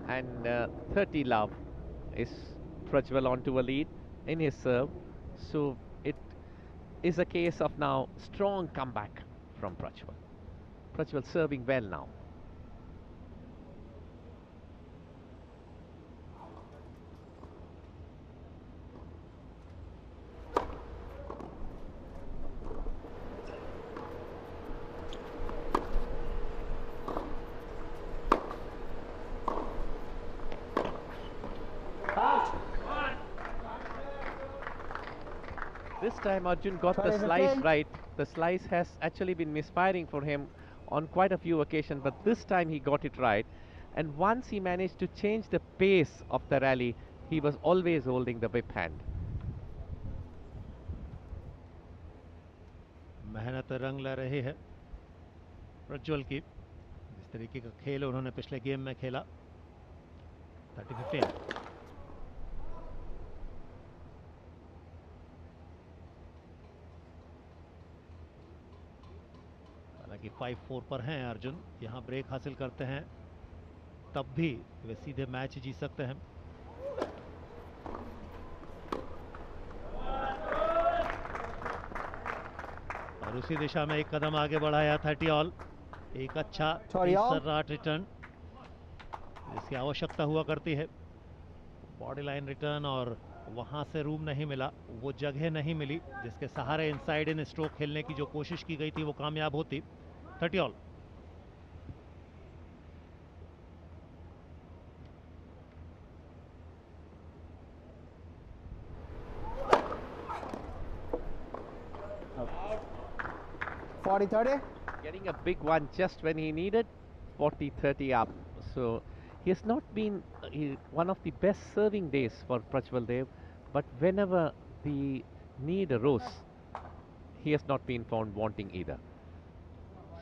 Speaker 2: and 30 love is Prajwal onto a lead in his serve. So it is a case of now strong comeback from Prajwal. Prajwal serving well now. This time Arjun got the slice right. The slice has actually been misfiring for him on quite a few occasions, but this time he got it right. And once he managed to change the pace of the rally, he was always holding the whip hand.
Speaker 1: मेहनत रंग ला रही है प्रज्वल की। जिस तरीके का खेल उन्होंने पिछले गेम में खेला 30-15। हालांकि 5-4 पर हैं अर्जुन, यहां ब्रेक हासिल करते हैं तब भी वे सीधे मैच जीत सकते हैं। और उसी दिशा में एक कदम आगे बढ़ाया 30 ऑल। एक अच्छा सर्राट रिटर्न जिसकी आवश्यकता हुआ करती है। बॉडी लाइन रिटर्न और वहां से रूम नहीं मिला, वो जगह नहीं मिली जिसके सहारे इनसाइड इन स्ट्रोक खेलने की जो कोशिश की गई थी वो कामयाब होती। 30 all.
Speaker 2: Getting a big one just when he needed. 40-30 up. So he has not been one of the best serving days for Prajwal Dev, but whenever the need arose, he has not been found wanting either.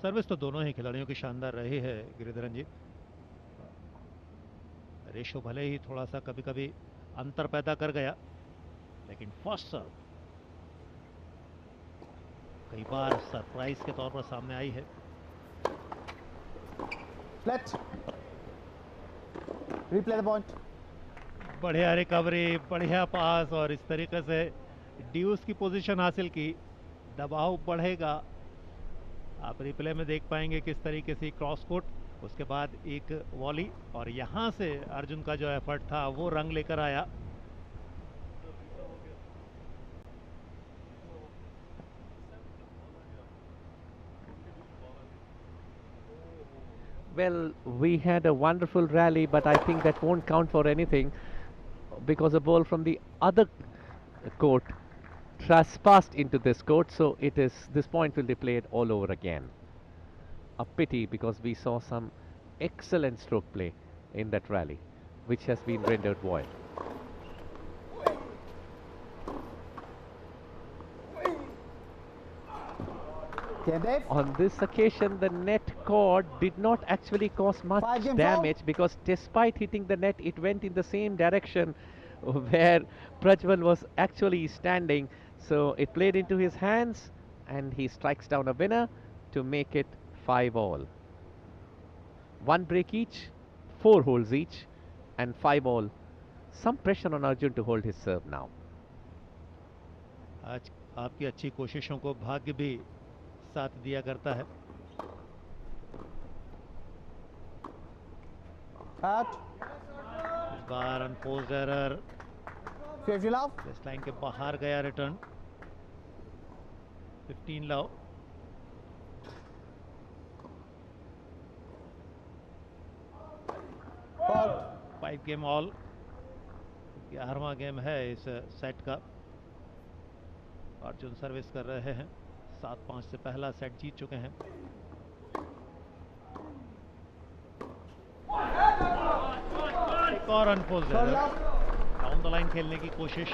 Speaker 1: Service तो दोनों ही खिलाड़ियों की शानदार रही है गिरिधरन जी। Ratio भले ही थोड़ा सा कभी कभी अंतर पैदा कर गया, लेकिन फर्स्ट सर्व कई बार सरप्राइज के तौर पर सामने आई है।
Speaker 3: Replay the point.
Speaker 1: बढ़िया रिकवरी, बढ़िया पास और इस तरीके से ड्यूस की पोजीशन हासिल की। दबाव बढ़ेगा, आप रिप्ले में देख पाएंगे किस तरीके से क्रॉस कोर्ट, उसके बाद एक वॉली और यहां से अर्जुन का जो एफर्ट था वो रंग लेकर आया।
Speaker 2: Well, we had a wonderful rally, but I think that won't count for anything because a ball from the other court trespassed into this court, so this point will be played all over again. A pity because we saw some excellent stroke play in that rally, which has been rendered void. On this occasion, the net cord did not actually cause much damage because despite hitting the net, it went in the same direction where Prajwal was actually standing. So it played into his hands and he strikes down a winner to make it 5 all. 1 break each, 4 holes each, and 5 all. Some pressure on Arjun to hold his serve now.
Speaker 1: आज आपकी अच्छी कोशिशों को भाग्य भी साथ दिया करता है।
Speaker 3: Out.
Speaker 1: इस बार unforced error,
Speaker 3: 50 love.
Speaker 1: Baseline के बाहर गया return, 15 love.
Speaker 3: Ball.
Speaker 1: 5 game all, 11वां गेम है इस सेट का। अर्जुन सर्विस कर रहे हैं, 7-5 से पहला सेट जीत चुके हैं। एक और unforced error, down the line खेलने की कोशिश।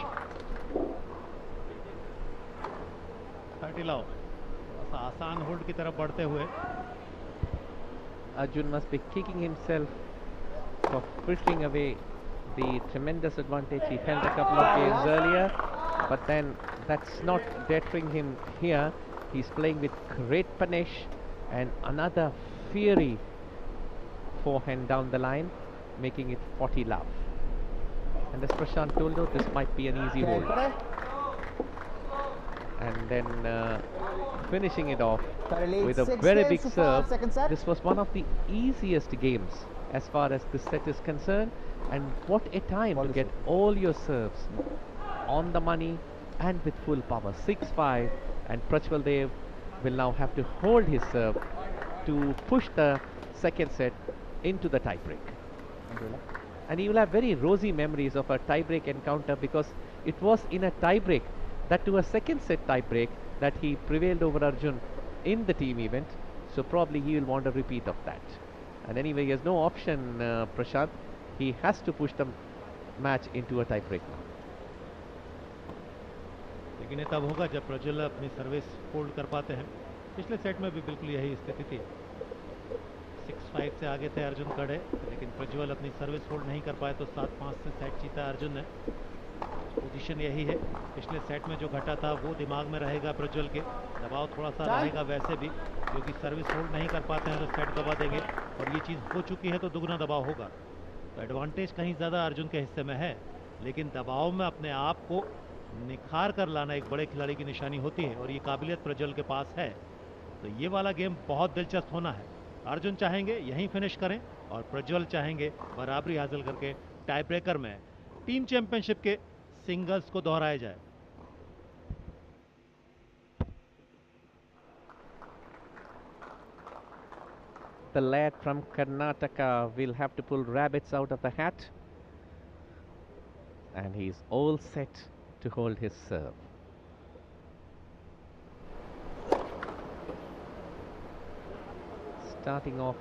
Speaker 1: 30 लव, थोड़ा सा आसान होल्ड की तरफ बढ़ते हुए।
Speaker 2: Arjun must be kicking himself for frittering away the tremendous advantage he held a couple of games earlier, but then that's not deterring him here. He's playing with great panache, and another fiery forehand down the line, making it 40 love. And as Prashant told you, this might be an easy hold. And then finishing it off with a very big serve. This was one of the easiest games as far as this set is concerned, and what a time to get all your serves on the money and with full power. 6-5, and Prajwal Dev will now have to hold his serve to push the second set into the tie break. And he will have very rosy memories of a tie break encounter, because it was in a tie break, that to a second set tie break, that he prevailed over Arjun in the team event. So probably he will want a repeat of that. And anyway, he has no option, Prashant. He has to push the match into a tie break now.
Speaker 1: लेकिन ये तब होगा जब प्रज्वल अपनी service hold कर पाते हैं। पिछले सेट में भी बिल्कुल यही स्थिति थी, 6-5 से आगे थे अर्जुन खड़े, लेकिन प्रज्वल अपनी सर्विस होल्ड नहीं कर पाए, तो 7-5 से सेट जीता अर्जुन ने। पोजीशन यही है, पिछले सेट में जो घटा था वो दिमाग में रहेगा प्रज्वल के। दबाव थोड़ा सा रहेगा वैसे भी, क्योंकि सर्विस होल्ड नहीं कर पाते हैं तो सेट दबा देंगे, और ये चीज़ हो चुकी है तो दुगना दबाव होगा। तो एडवांटेज कहीं ज़्यादा अर्जुन के हिस्से में है, लेकिन दबाव में अपने आप को निखार कर लाना एक बड़े खिलाड़ी की निशानी होती है, और ये काबिलियत प्रज्वल के पास है। तो ये वाला गेम बहुत दिलचस्प होना है। अर्जुन चाहेंगे यहीं फिनिश करें, और प्रज्वल चाहेंगे बराबरी हासिल करके टाई ब्रेकर में टीम चैंपियनशिप के सिंगल्स को दोहराया जाए।
Speaker 2: The lad from Karnataka will have to pull rabbits out of the hat, and he's all set to hold his serve. Starting off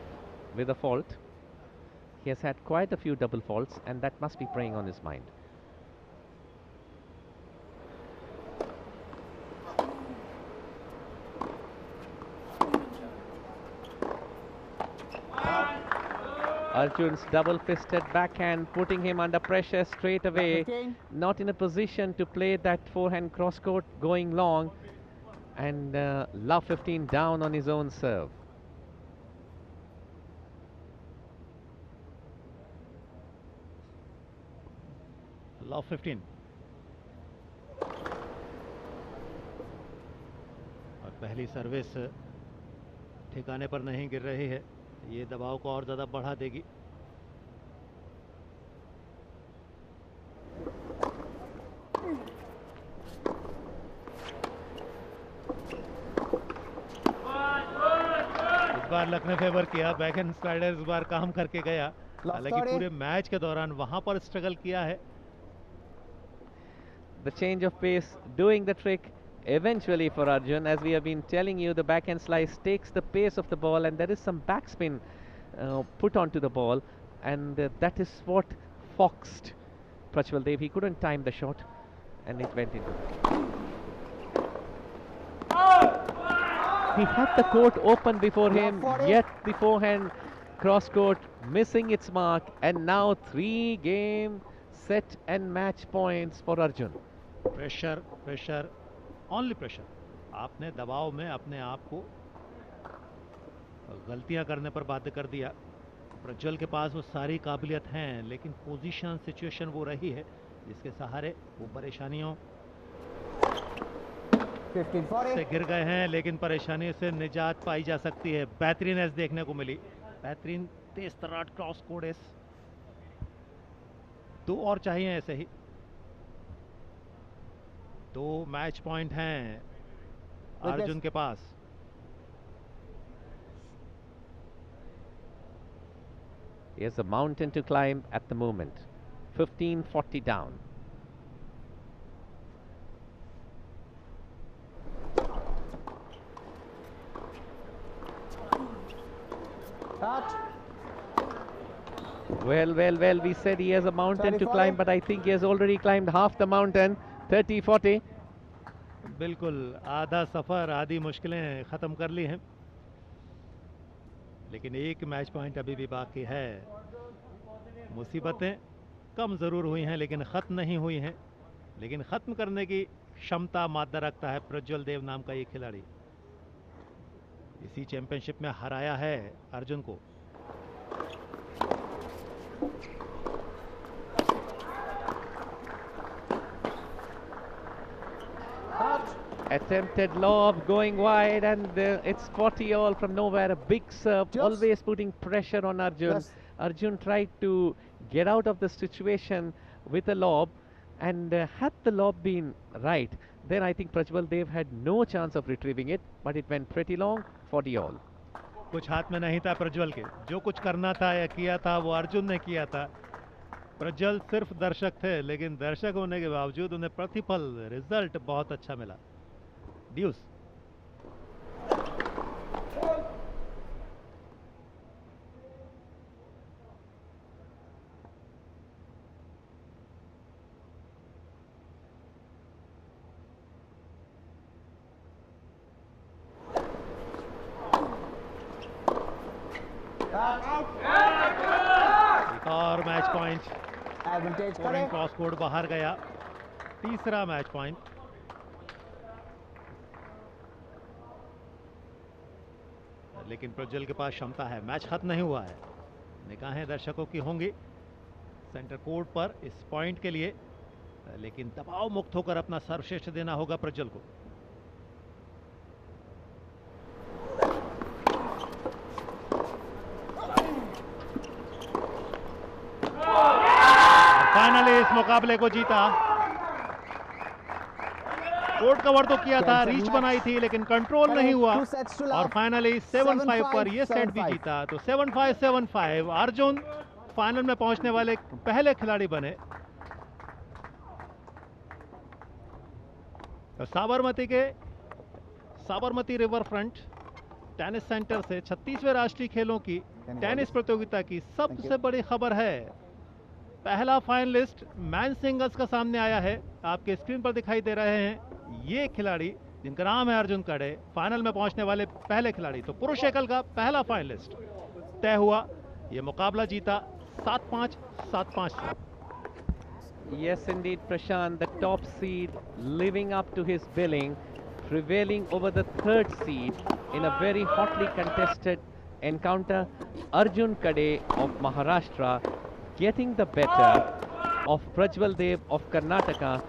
Speaker 2: with a fault. He has had quite a few double faults, and that must be preying on his mind. Arjun's double-fisted backhand putting him under pressure straight away. Not in a position to play that forehand cross-court going long, and love 15 down on his own serve.
Speaker 1: Love 15, और पहली service ठिकाने पर नहीं गिर रही है, ये दबाव को और ज़्यादा बढ़ा देगी। इस बार लक ने फेवर किया, बैकहैंड स्लाइडर इस बार काम करके गया, हालांकि पूरे मैच के दौरान वहां पर स्ट्रगल किया है।
Speaker 2: The change of pace doing the trick eventually for Arjun. As we have been telling you, the backhand slice takes the pace of the ball, and there is some backspin put onto the ball, and that is what foxed Prajwal Dev. He couldn't time the shot, and it went into. He had the court open before him, yet the forehand cross court missing its mark, and now 3 game set and match points for Arjun.
Speaker 1: Pressure pressure only pressure. आपने दबाव में अपने आप को गलतियां करने पर बाध्य कर दिया। प्रज्वल के पास वो सारी काबिलियत हैं, लेकिन पोजीशन सिचुएशन वो रही है जिसके सहारे वो परेशानियों से गिर गए हैं, लेकिन परेशानी से निजात पाई जा सकती है। बेहतरीन एस देखने को मिली, बेहतरीन तेज तरार क्रॉस कोड एस। दो और चाहिए ऐसे ही। 2 मैच पॉइंट हैं अर्जुन के पास।
Speaker 2: Here's a mountain to climb at the moment. 15-40 down. Well, we said he has a mountain to climb, but I think he has already climbed half the mountain. 30-40.
Speaker 1: बिल्कुल आधा सफर, आधी मुश्किलें खत्म कर ली हैं, लेकिन एक मैच पॉइंट अभी भी बाकी है। मुसीबतें कम जरूर हुई हैं लेकिन खत्म नहीं हुई हैं, लेकिन खत्म करने की क्षमता मादा रखता है प्रज्वल देव नाम का ये खिलाड़ी। इसी चैंपियनशिप में हराया है अर्जुन को।
Speaker 2: Attempted lob going wide, and it's 40 all from nowhere. A big serve, always putting pressure on Arjun. Arjun tried to get out of the situation with a lob, and had the lob been right, then I think Prajwal Dev had no chance of retrieving it, but it went pretty long. 40 all.
Speaker 1: कुछ हाथ में नहीं था प्रज्वल के, जो कुछ करना था या किया था वो अर्जुन ने किया था। प्रज्वल सिर्फ दर्शक थे, लेकिन दर्शक होने के बावजूद उन्हें प्रतिफल, रिजल्ट बहुत अच्छा मिला। ड्यूस। एक और match point. Scoring cross code बाहर गया। तीसरा मैच पॉइंट। लेकिन प्रज्वल के पास क्षमता है, मैच खत्म नहीं हुआ है। निगाहें दर्शकों की होंगी सेंटर कोर्ट पर इस पॉइंट के लिए, लेकिन दबाव मुक्त होकर अपना सर्वश्रेष्ठ देना होगा प्रज्वल को। फाइनली इस मुकाबले को जीता। कोर्ट कवर तो किया था, रीच बनाई थी, लेकिन कंट्रोल नहीं हुआ और फाइनली 7-5 पर ये सेट भी जीता। तो 7-5 7-5 अर्जुन फाइनल में पहुंचने वाले पहले खिलाड़ी बने। तो Sabarmati river front tennis centre से 36वें राष्ट्रीय खेलों की टेनिस प्रतियोगिता की सबसे बड़ी खबर है। पहला फाइनलिस्ट मैन सिंगल्स का सामने आया है। आपके स्क्रीन पर दिखाई दे रहे हैं ये खिलाड़ी जिनका नाम है अर्जुन कड़े, फाइनल में पहुंचने वाले पहले खिलाड़ी। तो पुरुष एकल का पहला फाइनलिस्ट तय हुआ। ये मुकाबला जीता 7-5 7-5 से।
Speaker 2: Yes, indeed, Prashant, the top seed living up to his billing, prevailing over the third seed in a very hotly contested encounter. Arjun Kade of Maharashtra getting the better of Prajwal Dev of Karnataka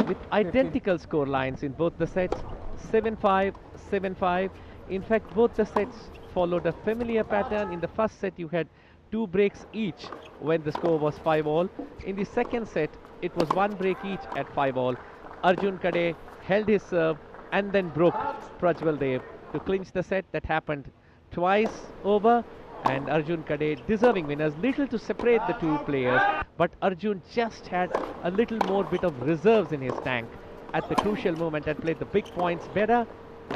Speaker 2: with identical score lines in both the sets, 7-5, 7-5. In fact, both the sets followed a familiar pattern. In the first set, you had 2 breaks each when the score was 5 all. In the second set, it was 1 break each at 5 all. Arjun Kade held his serve and then broke Prajwal Dev to clinch the set. That happened twice over, and Arjun Kade deserving winners. Little to separate the two players, but Arjun just had a little more bit of reserves in his tank at the crucial moment and played the big points better,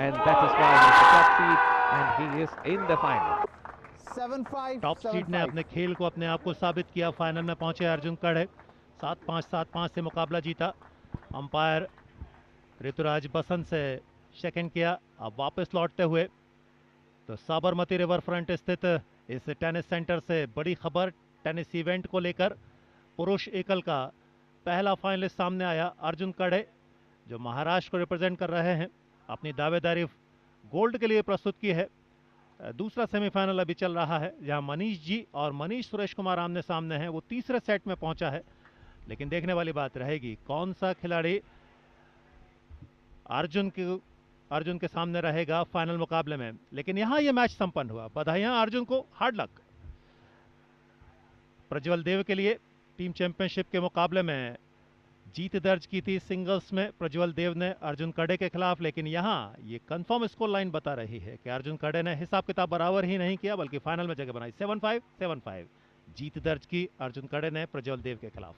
Speaker 2: and that is why he's the top seed and he is in the final.
Speaker 3: 7-5
Speaker 1: top seed ने अपने खेल को, अपने आप को साबित किया। Final में पहुंचे अर्जुन कड़े, 7-5 7-5 से मुकाबला जीता। अंपायर ऋतुराज बसंत से सेकंड किया। अब वापस लौटते हुए तो साबरमती रिवर फ्रंट स्थित इस टेनिस सेंटर से बड़ी खबर टेनिस इवेंट को लेकर। पुरुष एकल का पहला फाइनलिस्ट सामने आया, अर्जुन कड़े, जो महाराष्ट्र को रिप्रेजेंट कर रहे हैं। अपनी दावेदारी गोल्ड के लिए प्रस्तुत की है। दूसरा सेमीफाइनल अभी चल रहा है, जहां मनीष जी और मनीष सुरेश कुमार आमने सामने हैं। वो तीसरे सेट में पहुंचा है, लेकिन देखने वाली बात रहेगी कौन सा खिलाड़ी अर्जुन के सामने रहेगा फाइनल मुकाबले में। लेकिन यहां यह मैच संपन्न हुआ। बधाइयां अर्जुन को, हार्ड लक। प्रज्वल देव के लिए टीम चैंपियनशिप के मुकाबले में जीत दर्ज की थी सिंगल्स में प्रज्वल देव ने अर्जुन कड़े के खिलाफ, लेकिन यहां ये कंफर्म स्कोर लाइन बता रही है कि अर्जुन कड़े ने हिसाब किताब बराबर ही नहीं किया बल्कि फाइनल में जगह बनाई। 7-5 7-5 जीत दर्ज की अर्जुन कड़े ने प्रज्वल देव के खिलाफ।